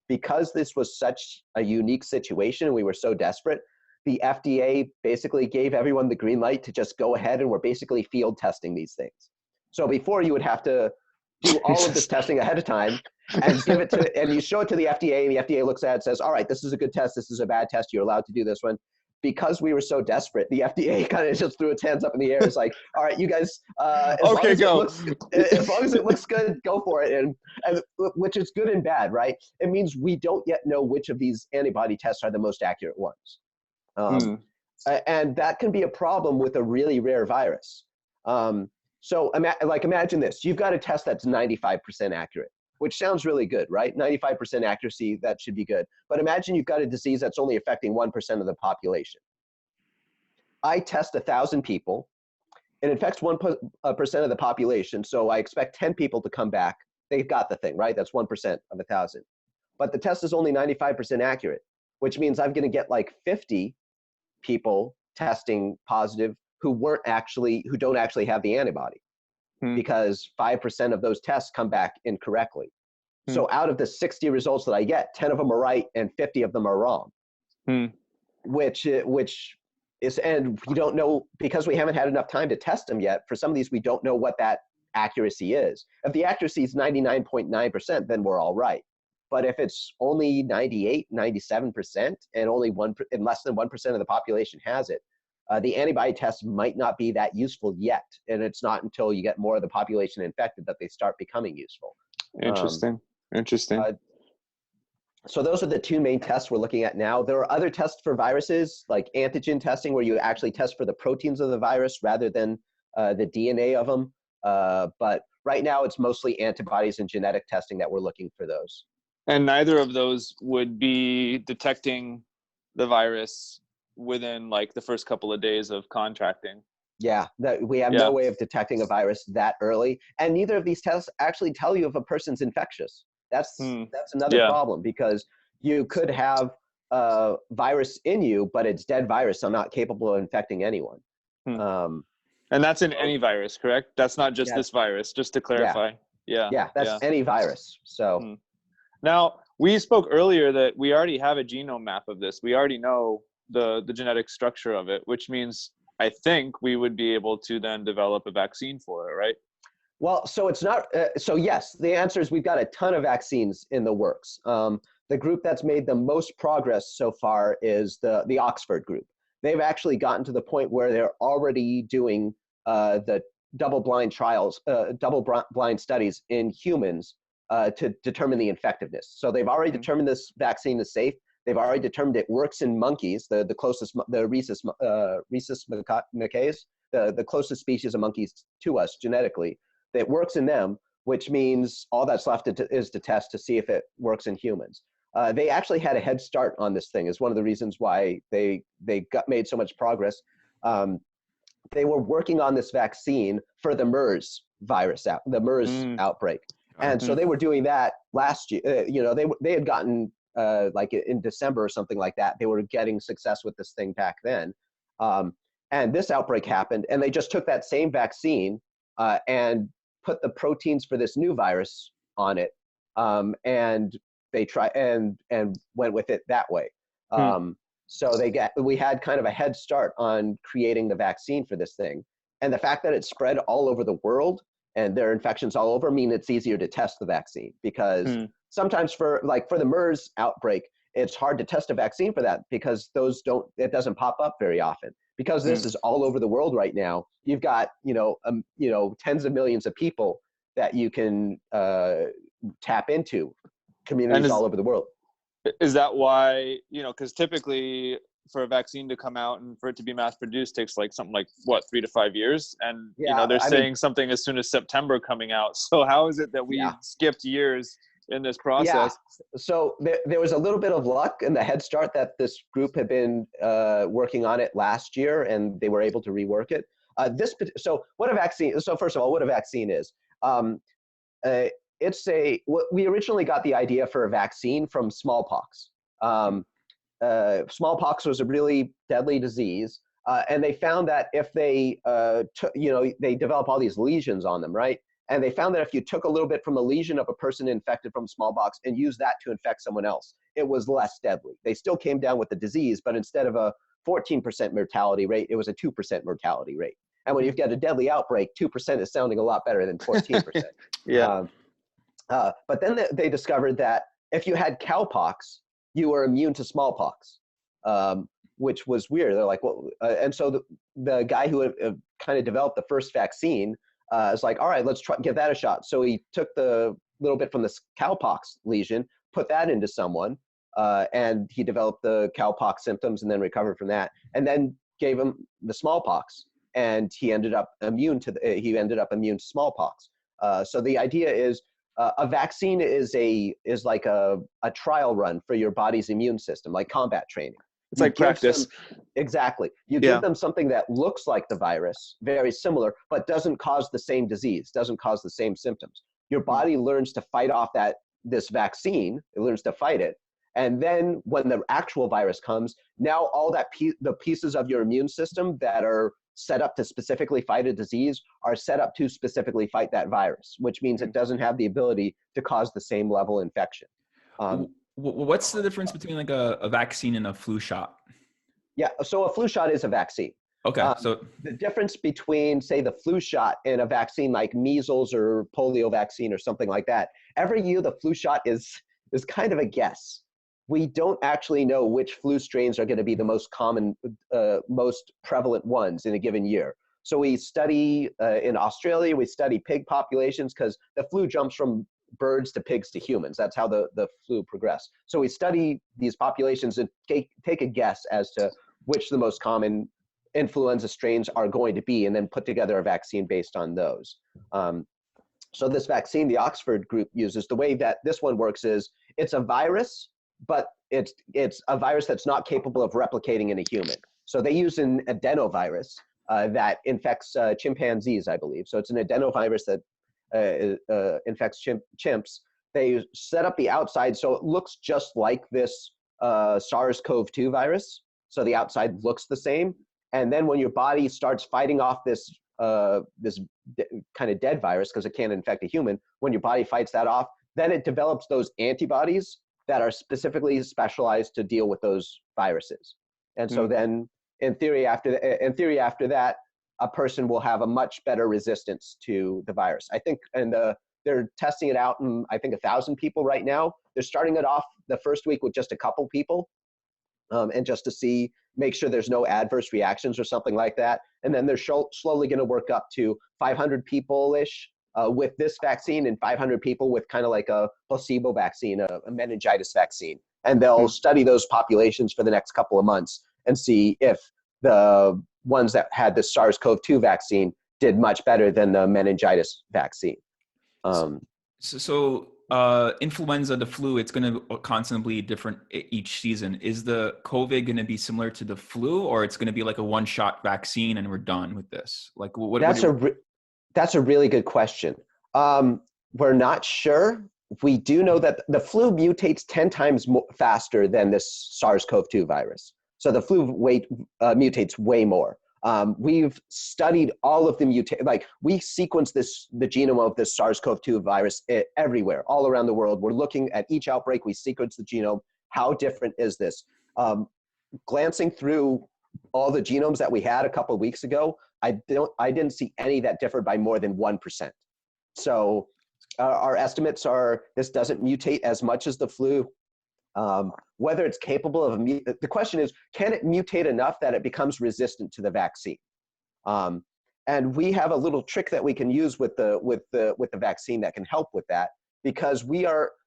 Because this was such a unique situation and we were so desperate, the FDA basically gave everyone the green light to just go ahead, and we're basically field testing these things. So before, you would have to do all of this testing ahead of time and give it to, and you show it to the FDA, and the FDA looks at it and says, all right, this is a good test, this is a bad test, you're allowed to do this one. Because we were so desperate, the FDA kind of just threw its hands up in the air. It's like, all right, you guys, as long as it looks good, go for it. And which is good and bad, right? It means we don't yet know which of these antibody tests are the most accurate ones. And that can be a problem with a really rare virus. So imagine this, you've got a test that's 95% accurate, which sounds really good, right? 95% accuracy, that should be good. But imagine you've got a disease that's only affecting 1% of the population. I test 1,000 people. It infects 1% of the population, so I expect 10 people to come back. They've got the thing, right? That's 1% of 1,000. But the test is only 95% accurate, which means I'm going to get like 50 people testing positive who don't actually have the antibody. Because 5% of those tests come back incorrectly. So out of the 60 results that I get, 10 of them are right and 50 of them are wrong. Which is, and we don't know, because we haven't had enough time to test them yet, for some of these we don't know what that accuracy is. If the accuracy is 99.9%, then we're all right. But if it's only 98, 97% and less than 1% of the population has it, the antibody test might not be that useful yet. And it's not until you get more of the population infected that they start becoming useful. Interesting. So those are the two main tests we're looking at now. There are other tests for viruses, like antigen testing, where you actually test for the proteins of the virus rather than the DNA of them. But right now, it's mostly antibodies and genetic testing that we're looking for those. And neither of those would be detecting the virus within like the first couple of days of contracting. Yeah, we have no way of detecting a virus that early. And neither of these tests actually tell you if a person's infectious. That's another problem, because you could have a virus in you, but it's dead virus, so not capable of infecting anyone. And that's in any virus, correct? That's not just this virus, just to clarify. Yeah, that's any virus. So now, we spoke earlier that we already have a genome map of this. We already know the genetic structure of it, which means I think we would be able to then develop a vaccine for it, right? Well, so it's not, so yes, the answer is we've got a ton of vaccines in the works. The group that's made the most progress so far is the Oxford group. They've actually gotten to the point where they're already doing the double-blind studies in humans to determine the effectiveness. So they've already determined this vaccine is safe. They've already determined it works in monkeys, the rhesus macaques, the closest species of monkeys to us genetically. That works in them, which means all that's left is to test to see if it works in humans. They actually had a head start on this thing. Is one of the reasons why they made so much progress. They were working on this vaccine for the MERS virus, the MERS outbreak. And so they were doing that last year. They had gotten, like in December or something like that, they were getting success with this thing back then. And this outbreak happened, and they just took that same vaccine and put the proteins for this new virus on it, and they went with it that way. So we had kind of a head start on creating the vaccine for this thing. And the fact that it spread all over the world and there are infections all over mean it's easier to test the vaccine, because sometimes for the MERS outbreak, it's hard to test a vaccine for that because it doesn't pop up very often. Because this is all over the world right now, you've got, tens of millions of people that you can tap into, communities all over the world. Is that why, because typically for a vaccine to come out and for it to be mass produced takes something like what, 3 to 5 years? And, they're saying something as soon as September coming out. So how is it that we skipped years in this process? Yeah. So there was a little bit of luck in the head start that this group had been working on it last year, and they were able to rework it. So first of all, what a vaccine is. We originally got the idea for a vaccine from smallpox. Smallpox was a really deadly disease, and they found that if they they develop all these lesions on them, right? And they found that if you took a little bit from a lesion of a person infected from smallpox and used that to infect someone else, it was less deadly. They still came down with the disease, but instead of a 14% mortality rate, it was a 2% mortality rate. And when you get a deadly outbreak, 2% is sounding a lot better than 14%. Yeah. But then they discovered that if you had cowpox, you were immune to smallpox, which was weird. They're like, well, and so the guy who kind of developed the first vaccine is like, all right, let's give that a shot. So he took the little bit from the cowpox lesion, put that into someone, and he developed the cowpox symptoms and then recovered from that, and then gave him the smallpox, and he ended up immune to smallpox. So the idea is, a vaccine is like a trial run for your body's immune system, like combat training. It's like practice. Exactly. You give them something that looks like the virus, very similar, but doesn't cause the same disease, doesn't cause the same symptoms. Your body learns to fight off this vaccine. It learns to fight it. And then when the actual virus comes, now all the pieces of your immune system that are set up to specifically fight a disease are set up to specifically fight that virus, which means it doesn't have the ability to cause the same level of infection. What's the difference between like a vaccine and a flu shot? Yeah, so a flu shot is a vaccine. Okay, so the difference between, say, the flu shot and a vaccine like measles or polio vaccine or something like that, every year the flu shot is kind of a guess. We don't actually know which flu strains are going to be the most common, most prevalent ones in a given year. So we study, in Australia, we study pig populations because the flu jumps from birds to pigs to humans. That's how the flu progressed. So we study these populations and take a guess as to which the most common influenza strains are going to be, and then put together a vaccine based on those. So this vaccine the Oxford group uses, the way that this one works is it's a virus, but it's a virus that's not capable of replicating in a human. So they use an adenovirus that infects chimpanzees, I believe. So it's an adenovirus that infects chimps. They set up the outside so it looks just like this SARS-CoV-2 virus. So the outside looks the same. And then when your body starts fighting off this kind of dead virus, because it can't infect a human, when your body fights that off, then it develops those antibodies that are specifically specialized to deal with those viruses. And so then in theory after that, a person will have a much better resistance to the virus. I think, and they're testing it out in, I think, 1,000 people right now. They're starting it off the first week with just a couple people, and just to make sure there's no adverse reactions or something like that. And then they're slowly going to work up to 500 people-ish with this vaccine, and 500 people with kind of like a placebo vaccine, a meningitis vaccine. And they'll study those populations for the next couple of months and see if the ones that had the SARS-CoV-2 vaccine did much better than the meningitis vaccine. So influenza, the flu, it's going to constantly be different each season. Is the COVID going to be similar to the flu, or it's going to be like a one-shot vaccine and we're done with this? Like, That's a really good question. We're not sure. We do know that the flu mutates 10 times faster than this SARS-CoV-2 virus. So the flu mutates way more. We've studied all of the like we sequenced the genome of this SARS-CoV-2 virus everywhere, all around the world. We're looking at each outbreak. We sequence the genome. How different is this? Glancing through all the genomes that we had a couple of weeks ago, I didn't see any that differed by more than 1%. So our estimates are this doesn't mutate as much as the flu. Whether it's capable of the question is, can it mutate enough that it becomes resistant to the vaccine? And we have a little trick that we can use with the vaccine that can help with that, because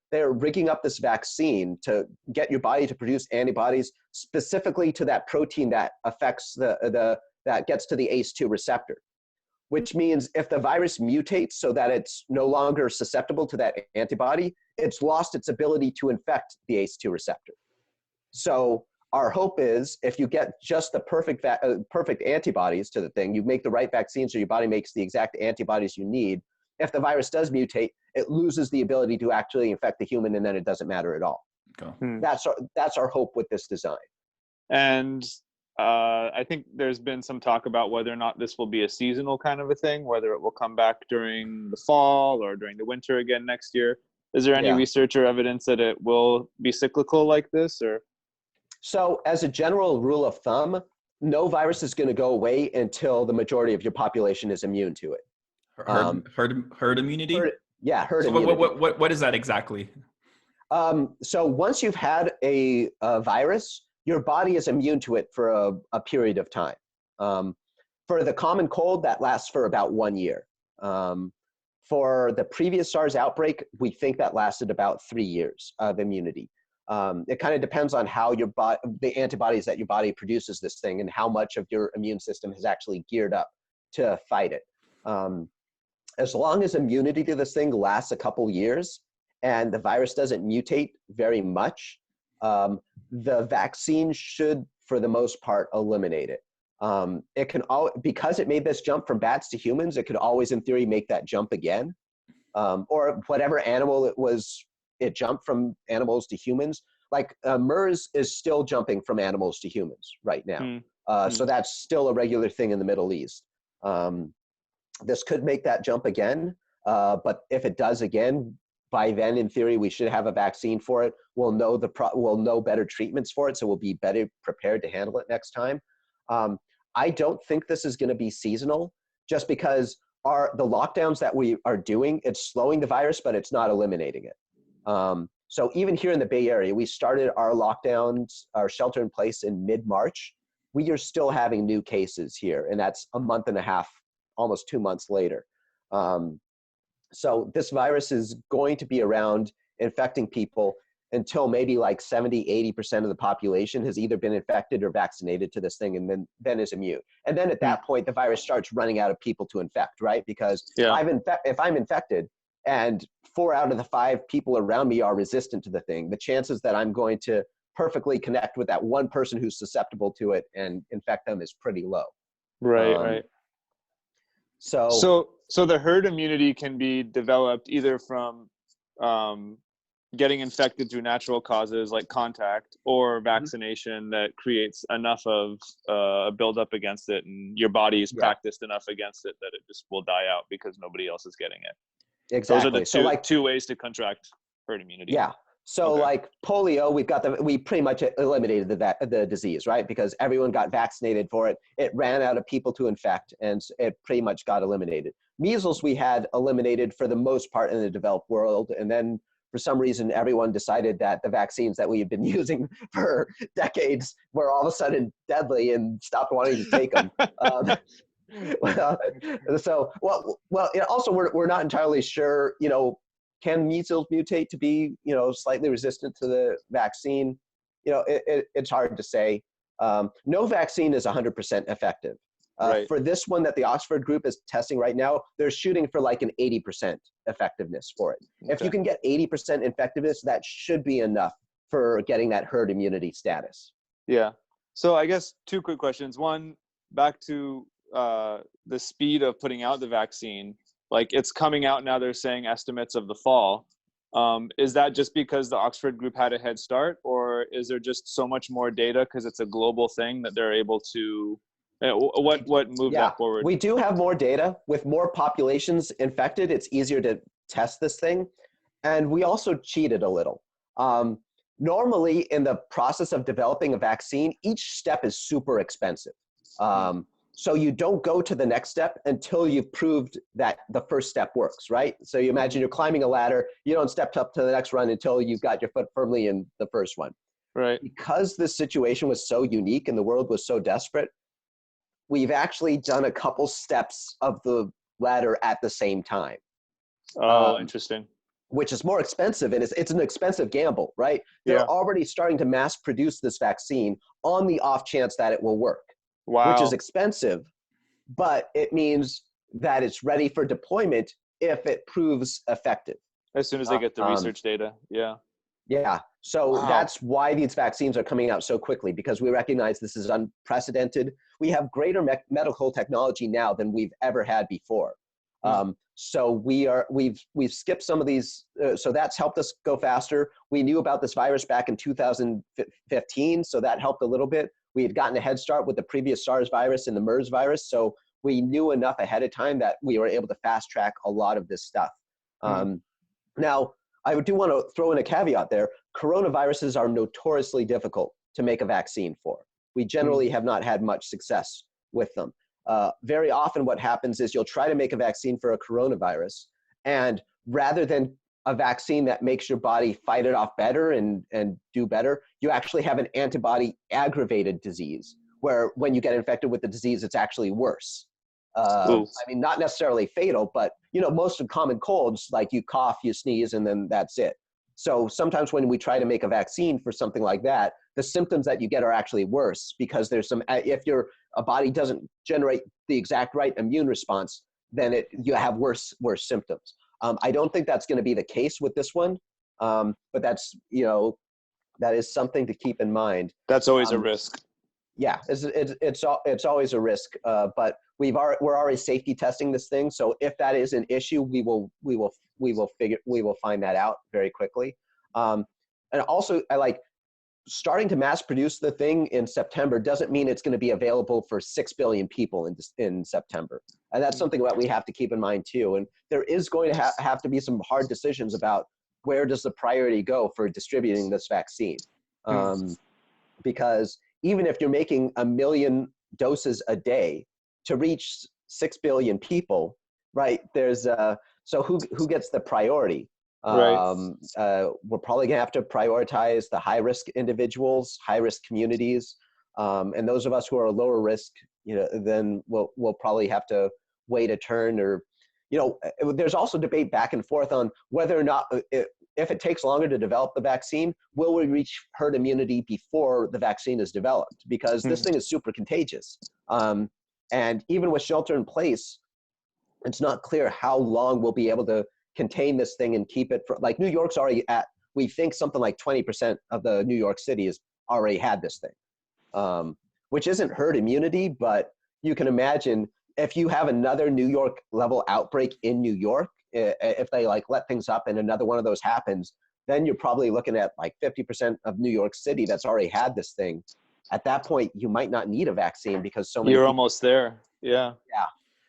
they're rigging up this vaccine to get your body to produce antibodies specifically to that protein that affects that gets to the ACE2 receptor. Which means if the virus mutates so that it's no longer susceptible to that antibody, it's lost its ability to infect the ACE2 receptor. So our hope is if you get just the perfect antibodies to the thing, you make the right vaccine so your body makes the exact antibodies you need. If the virus does mutate, it loses the ability to actually infect the human, and then it doesn't matter at all. Okay. That's our hope with this design. And I think there's been some talk about whether or not this will be a seasonal kind of a thing, whether it will come back during the fall or during the winter again next year. Is there any research or evidence that it will be cyclical like this? Or so as a general rule of thumb, no virus is going to go away until the majority of your population is immune to it. Herd immunity? Herd so immunity. What is that exactly? So once you've had a virus, your body is immune to it for a period of time. For the common cold, that lasts for about 1 year. For the previous SARS outbreak, we think that lasted about 3 years of immunity. It kind of depends on how the antibodies that your body produces this thing and how much of your immune system has actually geared up to fight it. As long as immunity to this thing lasts a couple years and the virus doesn't mutate very much, the vaccine should, for the most part, eliminate it. It can because it made this jump from bats to humans, it could always, in theory, make that jump again, or whatever animal it jumped from animals to humans. Like MERS is still jumping from animals to humans right now, so that's still a regular thing in the Middle East. This could make that jump again, but if it does again, by then, in theory, we should have a vaccine for it. We'll know better treatments for it, so we'll be better prepared to handle it next time. I don't think this is going to be seasonal, just because the lockdowns that we are doing, it's slowing the virus, but it's not eliminating it. So even here in the Bay Area, we started our lockdowns, our shelter in place in mid-March. We are still having new cases here, and that's a month and a half, almost 2 months later. So this virus is going to be around infecting people until maybe like 70, 80% of the population has either been infected or vaccinated to this thing, and then is immune. And then at that point, the virus starts running out of people to infect, right? Because if I'm infected and 4 out of the 5 people around me are resistant to the thing, the chances that I'm going to perfectly connect with that one person who's susceptible to it and infect them is pretty low. Right. So the herd immunity can be developed either from getting infected through natural causes like contact or vaccination that creates enough of a buildup against it, and your body is practiced enough against it that it just will die out because nobody else is getting it. Exactly. Those are the two ways to contract herd immunity. Yeah. So like polio, we pretty much eliminated the disease, right? Because everyone got vaccinated for it. It ran out of people to infect, and it pretty much got eliminated. Measles we had eliminated for the most part in the developed world, and then for some reason everyone decided that the vaccines that we had been using for decades were all of a sudden deadly and stopped wanting to take them. Also we're not entirely sure, can measles mutate to be, slightly resistant to the vaccine? It's hard to say. No vaccine is 100% effective. For this one that the Oxford group is testing right now, they're shooting for like an 80% effectiveness for it. If you can get 80% effectiveness, that should be enough for getting that herd immunity status. Yeah. So I guess 2 quick questions. One, back to the speed of putting out the vaccine. Like, it's coming out now, they're saying estimates of the fall. Is that just because the Oxford group had a head start, or is there just so much more data because it's a global thing that they're able to What moved Yeah, that forward? we do have more data. With more populations infected, it's easier to test this thing. And we also cheated a little. Normally, in the process of developing a vaccine, each step is super expensive. So you don't go to the next step until you've proved that the first step works, right? So you imagine you're climbing a ladder, you don't step up to the next run until you've got your foot firmly in the first one. Right. Because this situation was so unique and the world was so desperate, we've actually done a couple steps of the ladder at the same time. Oh, interesting. Which is more expensive, and it's an expensive gamble, right? Yeah. They're already starting to mass produce this vaccine on the off chance that it will work. Wow. Which is expensive, but it means that it's ready for deployment if it proves effective. As soon as they get the research data. Yeah. Yeah. So Wow. that's why these vaccines are coming out so quickly, because we recognize this is unprecedented. We have greater medical technology now than we've ever had before. So we've skipped some of these. So that's helped us go faster. We knew about this virus back in 2015, so that helped a little bit. We had gotten a head start with the previous SARS virus and the MERS virus, so we knew enough ahead of time that we were able to fast track a lot of this stuff. Now, I do want to throw in a caveat there. Coronaviruses are notoriously difficult to make a vaccine for. We generally have not had much success with them. Very often what happens is you'll try to make a vaccine for a coronavirus, and rather than a vaccine that makes your body fight it off better and do better, you actually have an antibody aggravated disease, where when you get infected with the disease, it's actually worse. I mean, not necessarily fatal, but most of common colds, like you cough, you sneeze, and then that's it. So sometimes when we try to make a vaccine for something like that, the symptoms that you get are actually worse, because there's if your body doesn't generate the exact right immune response, then you have worse symptoms. I don't think that's going to be the case with this one, but that's that is something to keep in mind. That's always a risk. Yeah, it's always a risk, but we're already safety testing this thing. So if that is an issue, we will find that out very quickly. And also, starting to mass produce the thing in September doesn't mean it's going to be available for 6 billion people in September. And that's something that we have to keep in mind too. And there is going to have to be some hard decisions about where does the priority go for distributing this vaccine. Because even if you're making 1 million doses a day to reach 6 billion people, right? There's so who gets the priority? Right. We're probably gonna have to prioritize the high-risk individuals, high-risk communities, and those of us who are lower risk, then we'll probably have to wait a turn. Or, there's also debate back and forth on whether or not, if it takes longer to develop the vaccine, will we reach herd immunity before the vaccine is developed? Because this thing is super contagious, and even with shelter in place, it's not clear how long we'll be able to contain this thing and keep it like New York's already we think something like 20% of the New York City has already had this thing, which isn't herd immunity, but you can imagine if you have another New York level outbreak in New York, if they let things up and another one of those happens, then you're probably looking at 50% of New York City that's already had this thing. At that point, you might not need a vaccine because so many You're almost there. Yeah. Yeah.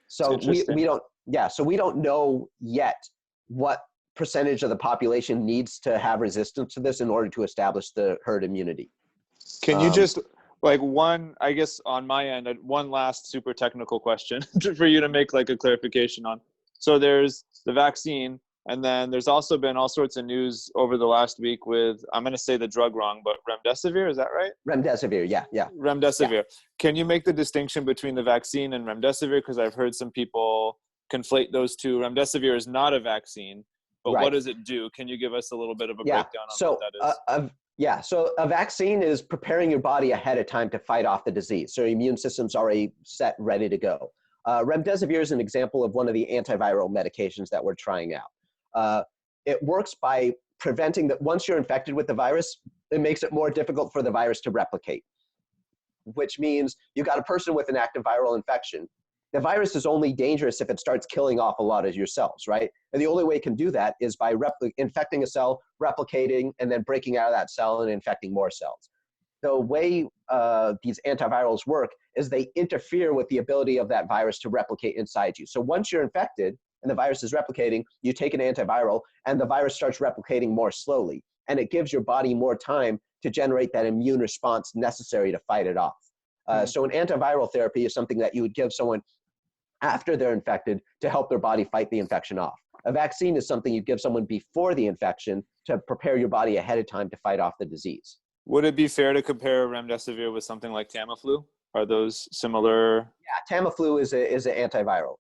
So we don't know yet what percentage of the population needs to have resistance to this in order to establish the herd immunity. Can you just I guess on my end, one last super technical question for you to make a clarification on. So there's the vaccine, and then there's also been all sorts of news over the last week with, I'm going to say the drug wrong, but remdesivir, is that right? Remdesivir, yeah. Remdesivir. Yeah. Can you make the distinction between the vaccine and remdesivir? Because I've heard some people conflate those two. Remdesivir is not a vaccine, but what does it do? Can you give us a little bit of a breakdown on what that is? So a vaccine is preparing your body ahead of time to fight off the disease. So your immune system's already set, ready to go. Remdesivir is an example of one of the antiviral medications that we're trying out. It works by preventing that once you're infected with the virus, it makes it more difficult for the virus to replicate, which means you got a person with an active viral infection. The virus is only dangerous if it starts killing off a lot of your cells, right? And the only way it can do that is by infecting a cell, replicating, and then breaking out of that cell and infecting more cells. The way these antivirals work is they interfere with the ability of that virus to replicate inside you. So once you're infected and the virus is replicating, you take an antiviral and the virus starts replicating more slowly. And it gives your body more time to generate that immune response necessary to fight it off. So an antiviral therapy is something that you would give someone after they're infected to help their body fight the infection off. A vaccine is something you give someone before the infection to prepare your body ahead of time to fight off the disease. Would it be fair to compare remdesivir with something like Tamiflu? Are those similar? Yeah, Tamiflu is an antiviral.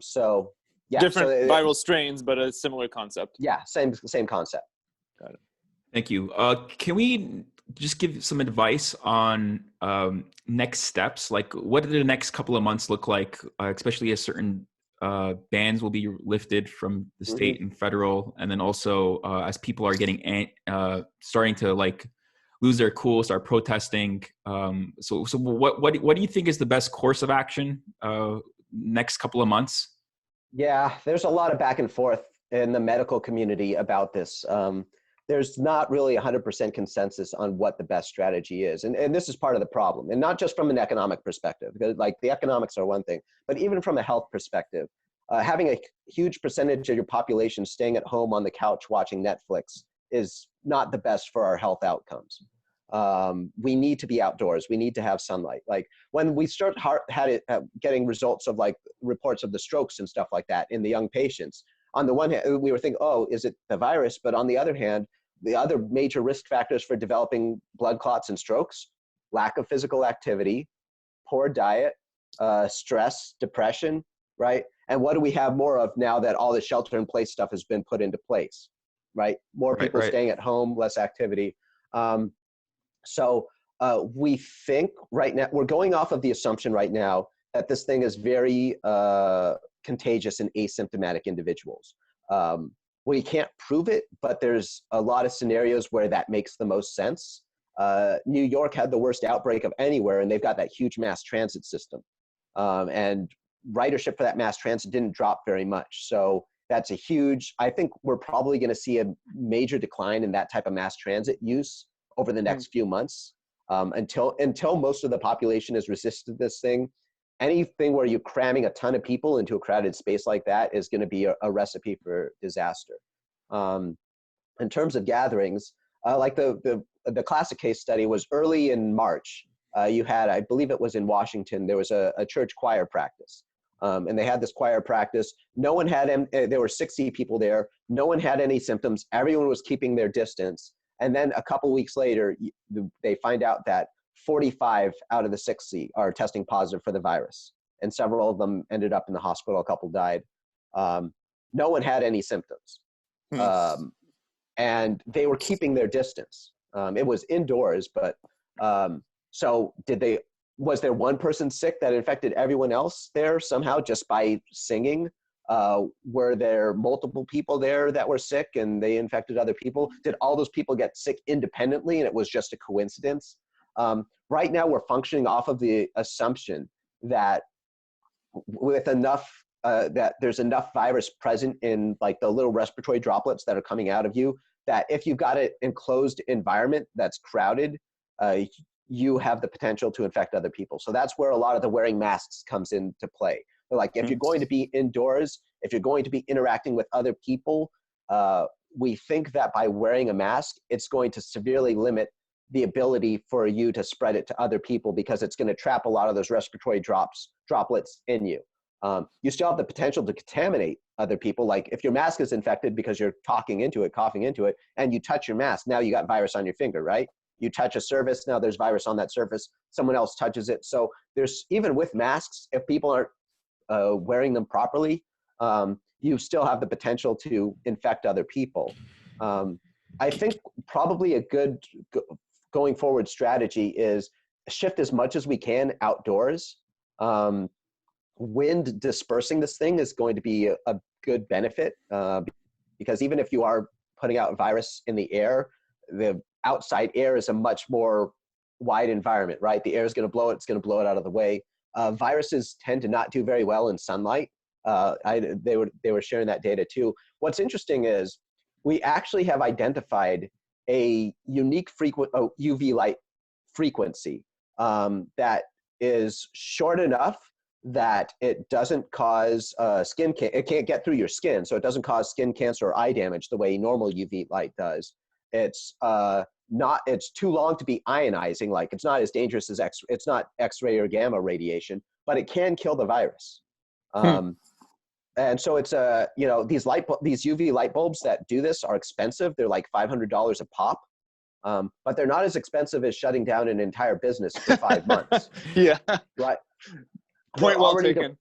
So yeah, different viral strains, but a similar concept. Yeah, same concept. Got it. Thank you. Can we just give some advice on next steps? Like, what do the next couple of months look like, especially as certain bans will be lifted from the state and federal, and then also as people are getting starting to like lose their cool, start protesting. So what do you think is the best course of action next couple of months? Yeah, there's a lot of back and forth in the medical community about this. There's not really 100% consensus on what the best strategy is. And this is part of the problem. And not just from an economic perspective, because like the economics are one thing, but even from a health perspective, having a huge percentage of your population staying at home on the couch watching Netflix is not the best for our health outcomes. We need to be outdoors. We need to have sunlight. Like when we start getting results of like reports of the strokes and stuff like that in the young patients, on the one hand, we were thinking, oh, is it the virus? But on the other hand, the other major risk factors for developing blood clots and strokes, lack of physical activity, poor diet, stress, depression, right? And what do we have more of now that all the shelter in place stuff has been put into place, right? More people staying at home, less activity. So we think right now, we're going off of the assumption right now that this thing is very contagious in asymptomatic individuals. We can't prove it, but there's a lot of scenarios where that makes the most sense. New York had the worst outbreak of anywhere, and they've got that huge mass transit system. And ridership for that mass transit didn't drop very much. So that's a huge, I think we're probably going to see a major decline in that type of mass transit use over the next few months, until most of the population has resisted this thing. Anything where you're cramming a ton of people into a crowded space like that is going to be a recipe for disaster. In terms of gatherings, like the classic case study was early in March. You had, I believe it was in Washington, there was a church choir practice. And they had this choir practice. No one had, there were 60 people there. No one had any symptoms. Everyone was keeping their distance. And then a couple weeks later, they find out that 45 out of the 60 are testing positive for the virus. And several of them ended up in the hospital. A couple died. No one had any symptoms. And they were keeping their distance. It was indoors, but so was there one person sick that infected everyone else there somehow just by singing? Were there multiple people there that were sick and they infected other people? Did all those people get sick independently and it was just a coincidence? Right now we're functioning off of the assumption that with enough, that there's enough virus present in like the little respiratory droplets that are coming out of you, that if you've got an enclosed environment that's crowded, you have the potential to infect other people. So that's where a lot of the wearing masks comes into play. Like if you're going to be indoors, if you're going to be interacting with other people, we think that by wearing a mask, it's going to severely limit the ability for you to spread it to other people because it's going to trap a lot of those respiratory droplets in you. You still have the potential to contaminate other people. Like if your mask is infected because you're talking into it, coughing into it, and you touch your mask, now you got virus on your finger, right? You touch a surface, now there's virus on that surface, someone else touches it. So there's, even with masks, if people aren't wearing them properly, you still have the potential to infect other people. I think probably a good going forward strategy is shift as much as we can outdoors. Wind dispersing this thing is going to be a good benefit because even if you are putting out virus in the air, the outside air is a much more wide environment, right? The air is going to blow it, it's going to blow it out of the way. Viruses tend to not do very well in sunlight. They were sharing that data too. What's interesting is we actually have identified a unique UV light frequency that is short enough that it doesn't cause it can't get through your skin, so it doesn't cause skin cancer or eye damage the way normal UV light does. It's it's too long to be ionizing, like it's not as dangerous as it's not X-ray or gamma radiation, but it can kill the virus. And so it's these UV light bulbs that do this are expensive. They're like $500 a pop, but they're not as expensive as shutting down an entire business for 5 months. Yeah. Right. Point well taken.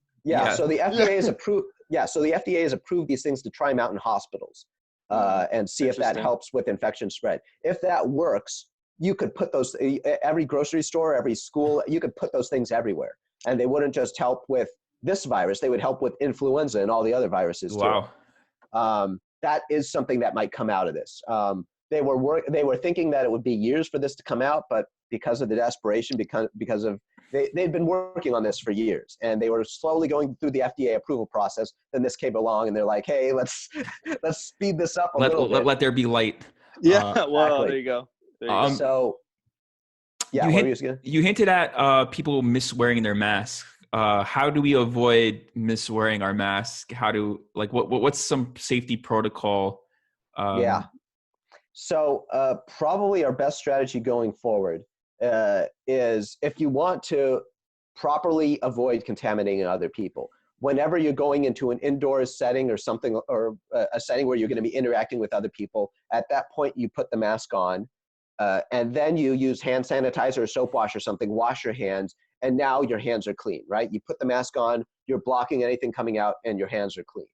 So the FDA has approved. Yeah, so the FDA has approved these things to try them out in hospitals and see if that helps with infection spread. If that works, you could put those every grocery store, every school. You could put those things everywhere, and they wouldn't just help with this virus. They would help with influenza and all the other viruses too. Wow. That is something that might come out of this. They were thinking that it would be years for this to come out, but because of the desperation, because of they've been working on this for years, and they were slowly going through the FDA approval process. Then this came along, and they're like, "Hey, let's speed this up a little bit. Let there be light." Yeah. Well, Exactly. there you go. So, yeah, you hinted at people miswearing their mask. How do we avoid miswearing our mask? What's some safety protocol? So probably our best strategy going forward is, if you want to properly avoid contaminating other people, whenever you're going into an indoors setting or something, or a setting where you're going to be interacting with other people, at that point you put the mask on, and then you use hand sanitizer or soap wash or something, wash your hands, and now your hands are clean, right? You put the mask on, you're blocking anything coming out, and your hands are clean.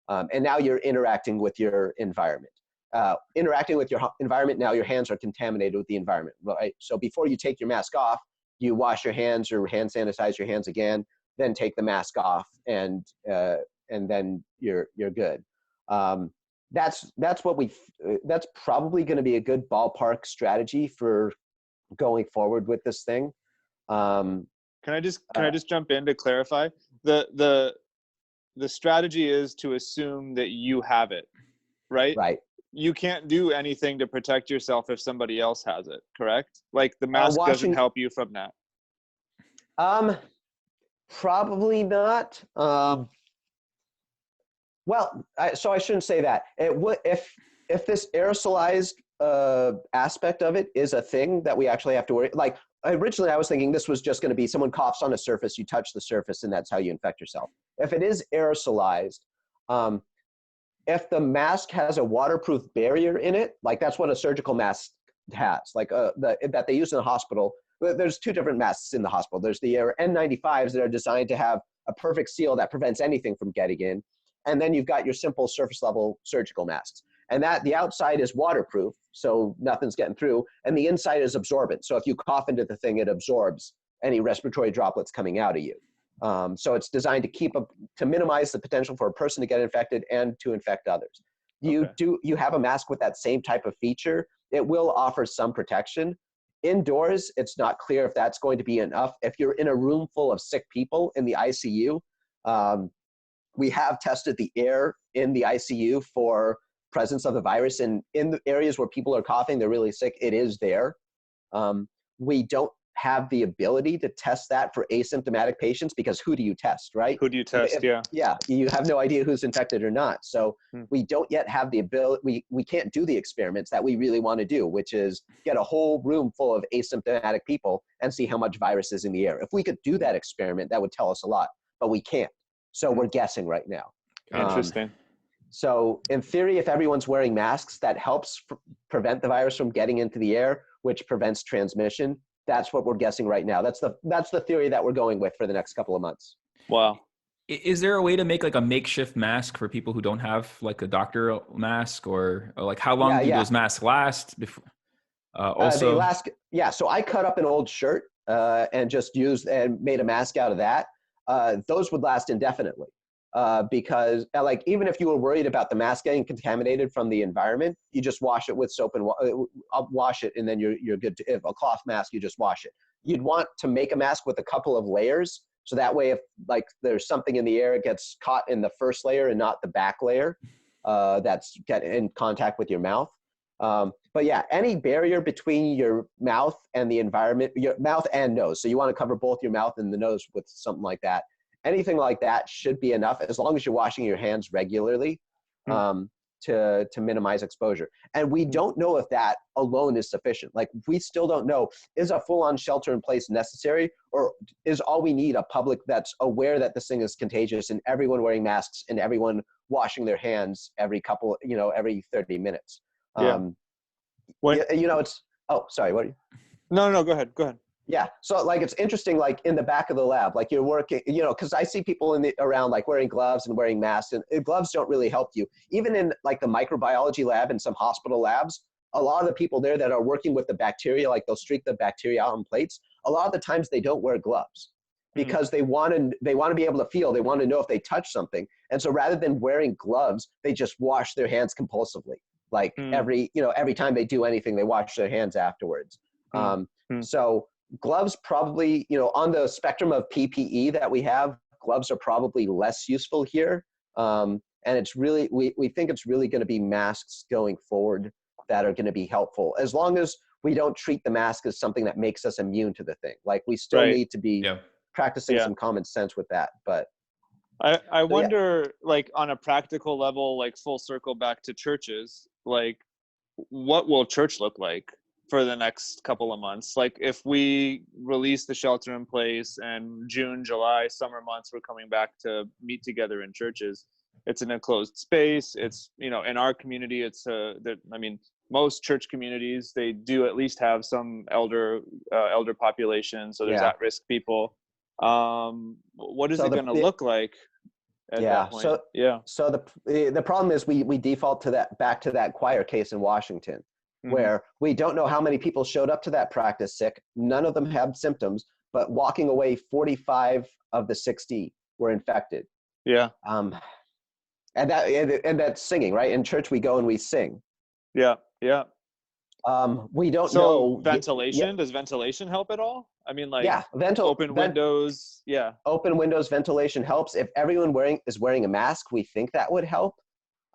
And now you're interacting with your environment. Interacting with your environment, now your hands are contaminated with the environment, right? So before you take your mask off, you wash your hands or hand sanitize your hands again, then take the mask off, and then you're good. That's probably going to be a good ballpark strategy for going forward with this thing. Can I just jump in to clarify? The strategy is to assume that you have it, right? Right. You can't do anything to protect yourself if somebody else has it, correct? Like the mask doesn't help you from that. Probably not. So I shouldn't say that. It would, if this aerosolized aspect of it is a thing that we actually have to worry. Like originally, I was thinking this was just going to be someone coughs on a surface, you touch the surface, and that's how you infect yourself. If it is aerosolized, if the mask has a waterproof barrier in it, like that's what a surgical mask has, like that they use in the hospital. There's two different masks in the hospital. There's the N95s that are designed to have a perfect seal that prevents anything from getting in. And then you've got your simple surface level surgical masks. And that the outside is waterproof, so nothing's getting through. And the inside is absorbent. So if you cough into the thing, it absorbs any respiratory droplets coming out of you. So it's designed to minimize the potential for a person to get infected and to infect others. You have a mask with that same type of feature. It will offer some protection. Indoors, it's not clear if that's going to be enough. If you're in a room full of sick people in the ICU, we have tested the air in the ICU for presence of the virus. And in the areas where people are coughing, they're really sick, it is there. We don't have the ability to test that for asymptomatic patients, because who do you test, right? Who do you test? Yeah, you have no idea who's infected or not. So we don't yet have the ability, we can't do the experiments that we really want to do, which is get a whole room full of asymptomatic people and see how much virus is in the air. If we could do that experiment, that would tell us a lot, but we can't. So we're guessing right now. Interesting. So in theory, if everyone's wearing masks, that helps prevent the virus from getting into the air, which prevents transmission. That's what we're guessing right now. That's the theory that we're going with for the next couple of months. Wow. Is there a way to make like a makeshift mask for people who don't have like a doctor mask, or like how long do those masks last before? They last. Yeah. So I cut up an old shirt and just used and made a mask out of that. Those would last indefinitely. Because like, even if you were worried about the mask getting contaminated from the environment, you just wash it with soap and wash it, and then you're good to, if a cloth mask, you just wash it. You'd want to make a mask with a couple of layers. So that way, if like there's something in the air, it gets caught in the first layer and not the back layer that's get in contact with your mouth. But yeah, any barrier between your mouth and the environment, your mouth and nose. So you want to cover both your mouth and the nose with something like that. Anything like that should be enough as long as you're washing your hands regularly to minimize exposure. And we don't know if that alone is sufficient. Like, we still don't know, is a full-on shelter in place necessary, or is all we need a public that's aware that this thing is contagious and everyone wearing masks and everyone washing their hands every 30 minutes. It's, oh, sorry, what are you? No, go ahead. Yeah. So like, it's interesting, like in the back of the lab, like you're working, cause I see people around like wearing gloves and wearing masks, and gloves don't really help you. Even in like the microbiology lab and some hospital labs, a lot of the people there that are working with the bacteria, like they'll streak the bacteria out on plates. A lot of the times they don't wear gloves because they want to be able to feel, they want to know if they touch something. And so rather than wearing gloves, they just wash their hands compulsively. Like every time they do anything, they wash their hands afterwards. So gloves probably, on the spectrum of PPE that we have, gloves are probably less useful here. And it's really, we think it's really going to be masks going forward that are going to be helpful, as long as we don't treat the mask as something that makes us immune to the thing. Like, we still need to be practicing some common sense with that. But I wonder, like, on a practical level, like full circle back to churches, like, what will church look like for the next couple of months? Like, if we release the shelter in place and June, July, summer months, we're coming back to meet together in churches. It's an enclosed space. It's, in our community, it's most church communities, they do at least have some elder population. So there's at-risk people. What is it going to look like at that point? So the problem is we default to back to that choir case in Washington, where we don't know how many people showed up to that practice sick. None of them had symptoms, but walking away, 45 of the 60 were infected. Yeah. And that's singing, right? In church, we go and we sing. Yeah. We don't know. So ventilation, does ventilation help at all? I mean, like, open windows. Yeah. Open windows, ventilation helps. If everyone is wearing a mask, we think that would help.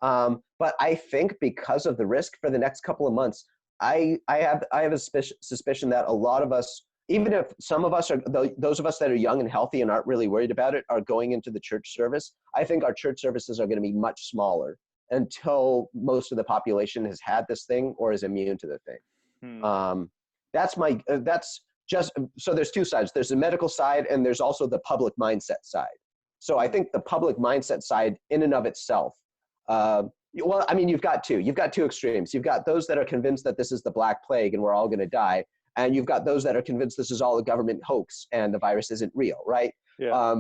But I think because of the risk for the next couple of months, I have a suspicion that a lot of us, even if some of us are, those of us that are young and healthy and aren't really worried about it, are going into the church service. I think our church services are going to be much smaller until most of the population has had this thing or is immune to the thing. That's just, so there's two sides. There's the medical side and there's also the public mindset side. So I think the public mindset side in and of itself, you've got two extremes. You've got those that are convinced that this is the Black Plague and we're all going to die. And you've got those that are convinced this is all a government hoax and the virus isn't real, right? Yeah.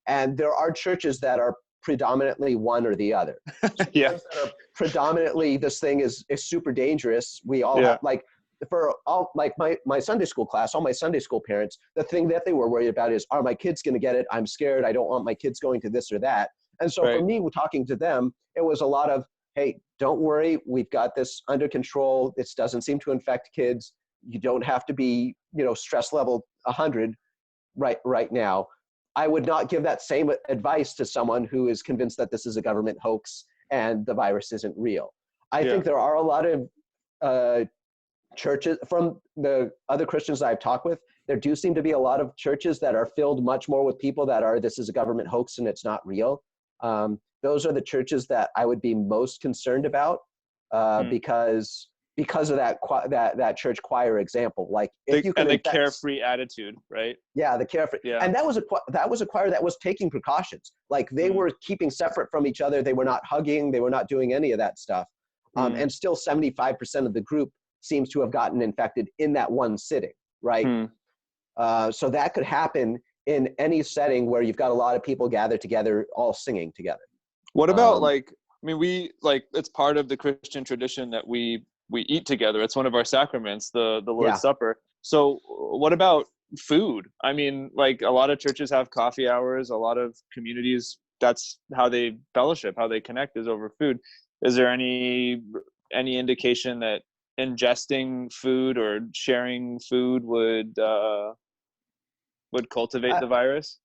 And there are churches that are predominantly one or the other. So that are predominantly, this thing is super dangerous. We all have, like, for all, like my Sunday school class, all my Sunday school parents, the thing that they were worried about is, are my kids going to get it? I'm scared. I don't want my kids going to this or that. And so for me, talking to them, it was a lot of, hey, don't worry. We've got this under control. This doesn't seem to infect kids. You don't have to be, stress level 100 right now. I would not give that same advice to someone who is convinced that this is a government hoax and the virus isn't real. I think there are a lot of churches, from the other Christians I've talked with, there do seem to be a lot of churches that are filled much more with people that are, this is a government hoax and it's not real. Those are the churches that I would be most concerned about because of that church choir example. Like, if you can, and the carefree attitude, right? Yeah, the carefree. Yeah. And that was a choir that was taking precautions. Like, they were keeping separate from each other. They were not hugging. They were not doing any of that stuff. And still 75% of the group seems to have gotten infected in that one sitting, right? So that could happen in any setting where you've got a lot of people gathered together, all singing together. What about it's part of the Christian tradition that we eat together. It's one of our sacraments, the Lord's Supper. So what about food? I mean, like, a lot of churches have coffee hours. A lot of communities, that's how they fellowship, how they connect, is over food. Is there any indication that ingesting food or sharing food would cultivate the virus?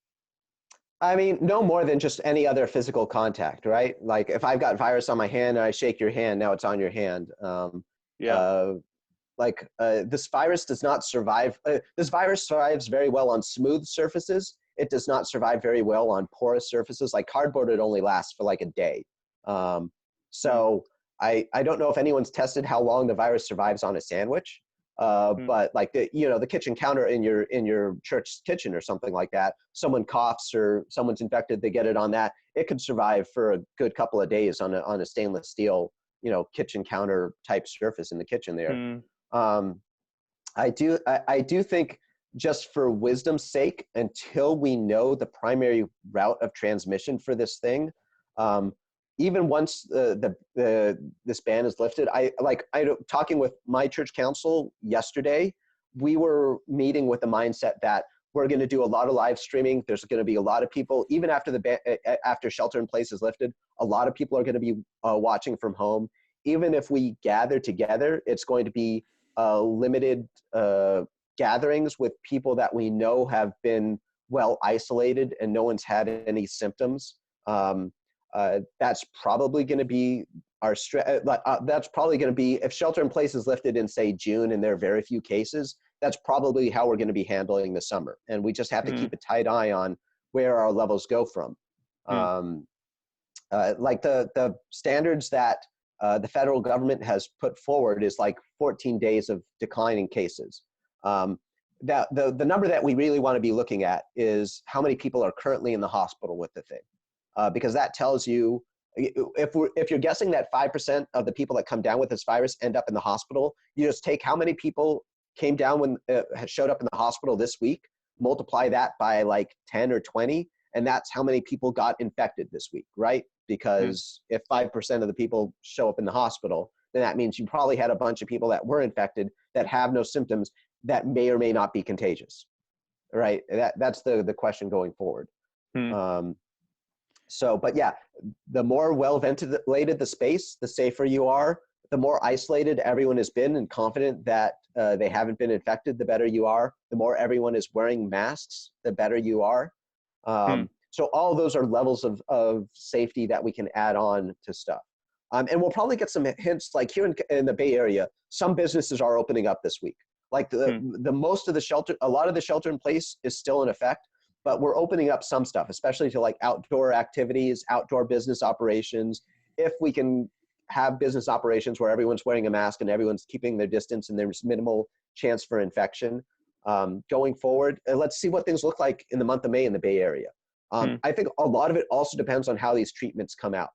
I mean, no more than just any other physical contact, right? Like, if I've got virus on my hand and I shake your hand, now it's on your hand. Yeah. This virus does not survive. This virus survives very well on smooth surfaces. It does not survive very well on porous surfaces. Like cardboard, it only lasts for like a day. So I don't know if anyone's tested how long the virus survives on a sandwich. But like the kitchen counter in your church kitchen or something like that, someone coughs or someone's infected, they get it on that. It could survive for a good couple of days on a stainless steel, kitchen counter type surface in the kitchen there. I do think, just for wisdom's sake, until we know the primary route of transmission for this thing, even once this ban is lifted, talking with my church council yesterday, we were meeting with the mindset that we're going to do a lot of live streaming. There's going to be a lot of people, even after after shelter in place is lifted, a lot of people are going to be watching from home. Even if we gather together, it's going to be limited gatherings with people that we know have been well isolated and no one's had any symptoms. That's probably going to be that's probably going to be, if shelter in place is lifted in say June and there are very few cases, that's probably how we're going to be handling the summer. And we just have to keep a tight eye on where our levels go from. Like the standards that the federal government has put forward is like 14 days of declining cases. That the number that we really want to be looking at is how many people are currently in the hospital with the thing. Because that tells you, if you're guessing that 5% of the people that come down with this virus end up in the hospital, you just take how many people came down when showed up in the hospital this week, multiply that by like 10 or 20, and that's how many people got infected this week, right? Because if 5% of the people show up in the hospital, then that means you probably had a bunch of people that were infected that have no symptoms that may or may not be contagious, right? That's the question going forward. But yeah, the more well ventilated the space, the safer you are. The more isolated everyone has been and confident that they haven't been infected, the better you are. The more everyone is wearing masks, the better you are. So all of those are levels of safety that we can add on to stuff. And we'll probably get some hints, like here in the Bay Area, some businesses are opening up this week. Like the most of the shelter, a lot of the shelter in place is still in effect, but we're opening up some stuff, especially to like outdoor activities, outdoor business operations. If we can have business operations where everyone's wearing a mask and everyone's keeping their distance and there's minimal chance for infection going forward, let's see what things look like in the month of May in the Bay Area. I think a lot of it also depends on how these treatments come out.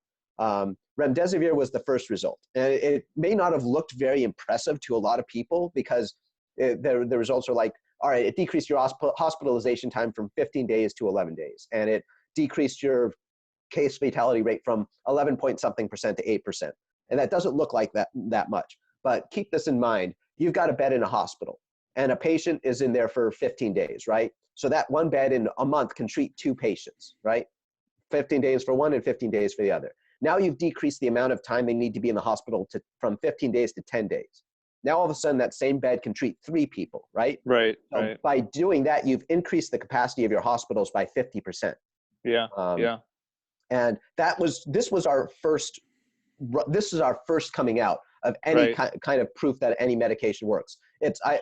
Remdesivir was the first result, and it may not have looked very impressive to a lot of people because the results are like, all right, it decreased your hospitalization time from 15 days to 11 days, and it decreased your case fatality rate from 11 point something percent to 8%. And that doesn't look like that much. But keep this in mind. You've got a bed in a hospital, and a patient is in there for 15 days, right? So that one bed in a month can treat 2 patients, right? 15 days for one and 15 days for the other. Now you've decreased the amount of time they need to be in the hospital from 15 days to 10 days. Now all of a sudden that same bed can treat 3 people, right? Right. So by doing that, you've increased the capacity of your hospitals by 50%. Yeah. And this is our first coming out of any kind of proof that any medication works.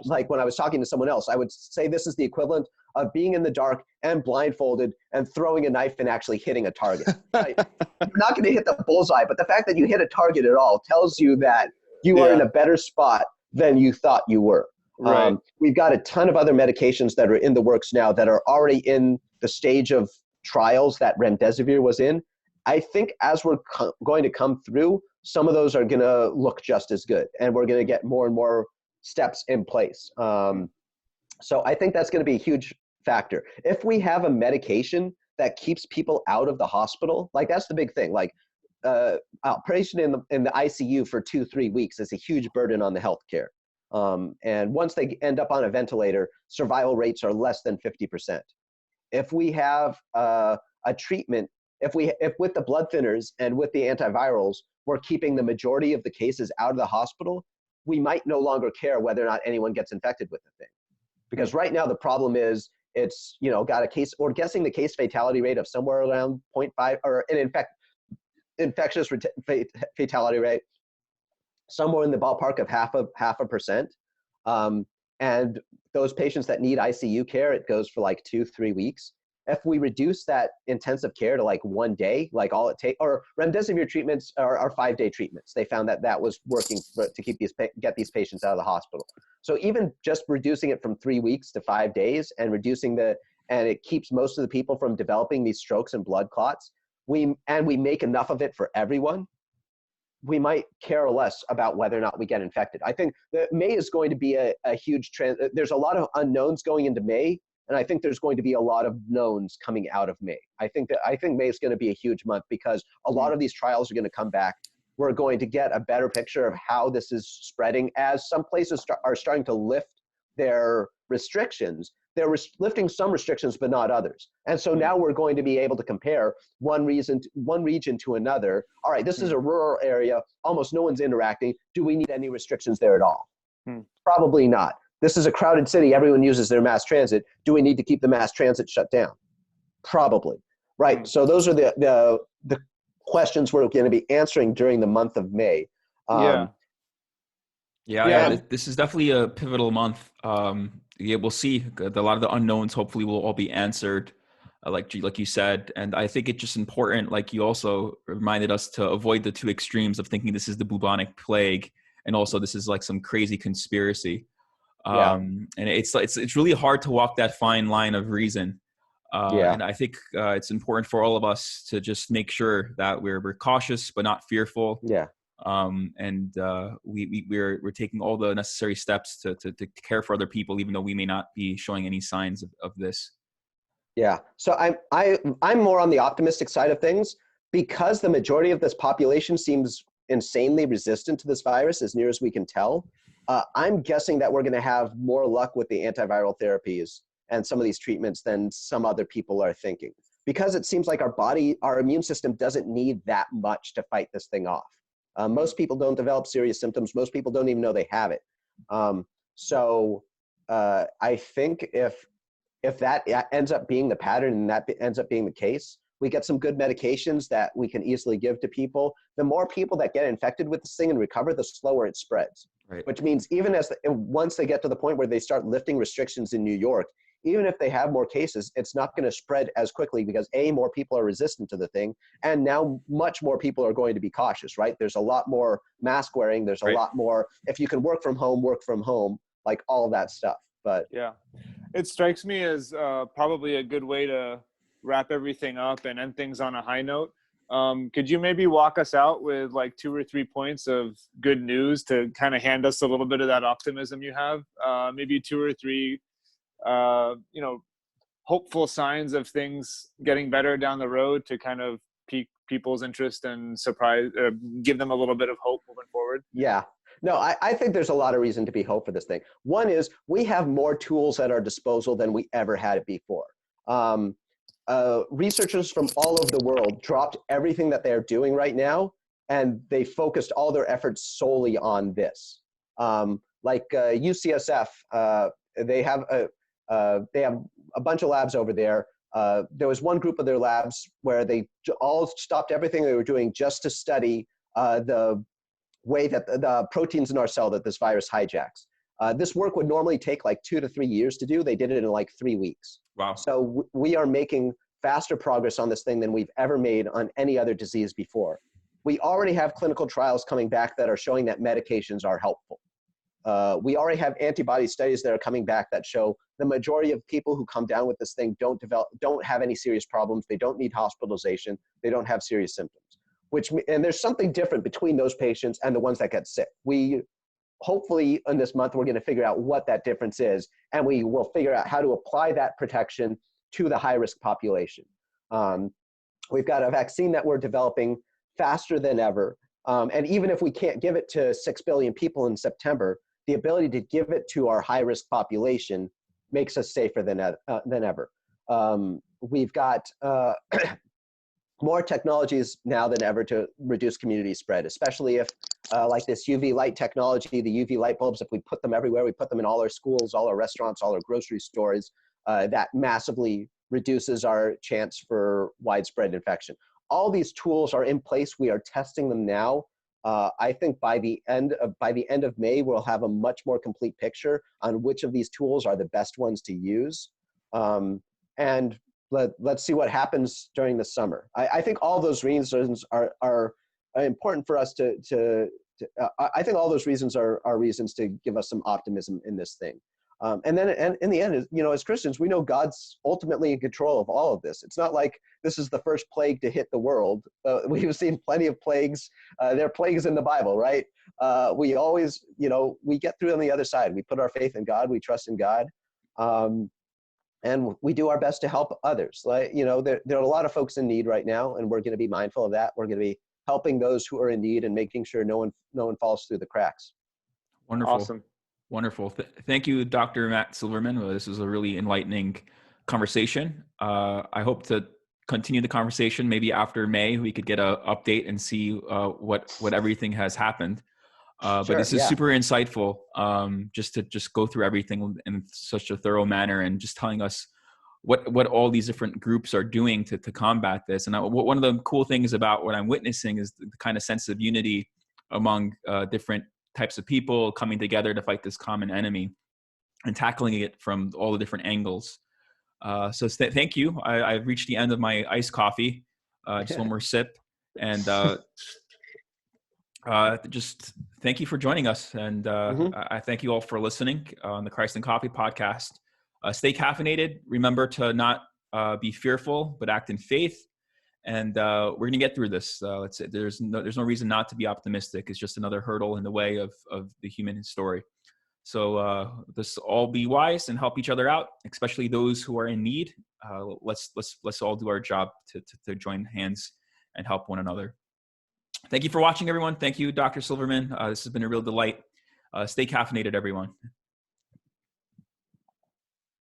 Like when I was talking to someone else, I would say this is the equivalent of being in the dark and blindfolded and throwing a knife and actually hitting a target. Right? You're not going to hit the bullseye, but the fact that you hit a target at all tells you that you are in a better spot than you thought you were. Right. We've got a ton of other medications that are in the works now that are already in the stage of trials that remdesivir was in. I think as we're going to come through, some of those are going to look just as good, and we're going to get more and more steps in place. So I think that's going to be a huge factor. If we have a medication that keeps people out of the hospital, like that's the big thing. Like operation in the ICU for 2-3 weeks is a huge burden on the healthcare. And once they end up on a ventilator, survival rates are less than 50%. If we have a treatment, if with the blood thinners and with the antivirals, we're keeping the majority of the cases out of the hospital, we might no longer care whether or not anyone gets infected with the thing. Because right now the problem is it's, got a case, or guessing the case fatality rate of somewhere around 0.5, or an infectious fatality rate somewhere in the ballpark of half a percent. And those patients that need ICU care, it goes for like 2-3 weeks. If we reduce that intensive care to like 1 day, like all it takes, or remdesivir treatments are 5-day treatments. They found that that was working to get these patients out of the hospital. So even just reducing it from 3 weeks to 5 days and and it keeps most of the people from developing these strokes and blood clots, we make enough of it for everyone, we might care less about whether or not we get infected. I think that May is going to be a huge trend. There's a lot of unknowns going into May, and I think there's going to be a lot of knowns coming out of May. I think May is going to be a huge month because a lot of these trials are going to come back. We're going to get a better picture of how this is spreading as some places are starting to lift their restrictions. They're lifting some restrictions, but not others. And so now we're going to be able to compare one region to another. All right, this is a rural area. Almost no one's interacting. Do we need any restrictions there at all? Probably not. This is a crowded city. Everyone uses their mass transit. Do we need to keep the mass transit shut down? Probably. Right. So those are the questions we're going to be answering during the month of May. This is definitely a pivotal month. We'll see. A lot of the unknowns hopefully will all be answered, like you said. And I think it's just important, like you also reminded us, to avoid the two extremes of thinking this is the bubonic plague and also this is like some crazy conspiracy. And it's really hard to walk that fine line of reason. And I think it's important for all of us to just make sure that we're cautious but not fearful. We're taking all the necessary steps to care for other people, even though we may not be showing any signs of this. So I'm more on the optimistic side of things because the majority of this population seems insanely resistant to this virus, as near as we can tell. I'm guessing that we're going to have more luck with the antiviral therapies and some of these treatments than some other people are thinking, because it seems like our immune system doesn't need that much to fight this thing off. Most people don't develop serious symptoms. Most people don't even know they have it. I think if that ends up being the pattern and that ends up being the case, we get some good medications that we can easily give to people. The more people that get infected with this thing and recover, the slower it spreads. Right. Which means even once they get to the point where they start lifting restrictions in New York, even if they have more cases, it's not going to spread as quickly because more people are resistant to the thing. And now much more people are going to be cautious, right? There's a lot more mask wearing. There's a lot more, if you can work from home, like all of that stuff. But it strikes me as probably a good way to wrap everything up and end things on a high note. Could you maybe walk us out with like 2 or 3 points of good news to kind of hand us a little bit of that optimism you have? Maybe 2 or 3 hopeful signs of things getting better down the road to kind of pique people's interest and give them a little bit of hope moving forward. No, I think there's a lot of reason to be hope for this thing. One is we have more tools at our disposal than we ever had it before. Researchers from all over the world dropped everything that they're doing right now, and they focused all their efforts solely on this. UCSF, they have a bunch of labs over there. There was one group of their labs where they all stopped everything they were doing just to study the way that the proteins in our cell that this virus hijacks. This work would normally take like 2 to 3 years to do. They did it in like 3 weeks. Wow. So we are making faster progress on this thing than we've ever made on any other disease before. We already have clinical trials coming back that are showing that medications are helpful. We already have antibody studies that are coming back that show the majority of people who come down with this thing don't have any serious problems. They don't need hospitalization. They don't have serious symptoms. And there's something different between those patients and the ones that get sick. Hopefully in this month, we're going to figure out what that difference is, and we will figure out how to apply that protection to the high-risk population. We've got a vaccine that we're developing faster than ever. And even if we can't give it to 6 billion people in September, the ability to give it to our high-risk population makes us safer than ever. We've got more technologies now than ever to reduce community spread, especially if like this UV light technology, the UV light bulbs, if we put them everywhere, we put them in all our schools, all our restaurants, all our grocery stores, that massively reduces our chance for widespread infection. All these tools are in place. We are testing them now. I think by the end of May, we'll have a much more complete picture on which of these tools are the best ones to use. And let's see what happens during the summer. I think all those reasons are important for us I think all those reasons are reasons to give us some optimism in this thing. And then in the end, you know, as Christians, we know God's ultimately in control of all of this. It's not like this is the first plague to hit the world. We've seen plenty of plagues. There are plagues in the Bible, right? We always, you know, we get through on the other side. We put our faith in God. We trust in God. And we do our best to help others. Like, you know, there are a lot of folks in need right now, and we're going to be mindful of that. We're going to be helping those who are in need and making sure no one falls through the cracks. Wonderful. Awesome. Wonderful. Thank you, Dr. Matt Silverman. Well, this was a really enlightening conversation. I hope to continue the conversation. Maybe after May, we could get an update and see what everything has happened. But this is super insightful, just to go through everything in such a thorough manner and just telling us what all these different groups are doing to combat this. And one of the cool things about what I'm witnessing is the kind of sense of unity among different types of people coming together to fight this common enemy and tackling it from all the different angles. So thank you. I've reached the end of my iced coffee. Just one more sip. And just thank you for joining us. And I thank you all for listening on the Christ and Coffee podcast. Stay caffeinated. Remember to not be fearful, but act in faith. And we're going to get through this. There's no reason not to be optimistic. It's just another hurdle in the way of the human story. So let's all be wise and help each other out, especially those who are in need. Let's all do our job to join hands and help one another. Thank you for watching, everyone. Thank you, Dr. Silverman. This has been a real delight. Stay caffeinated, everyone.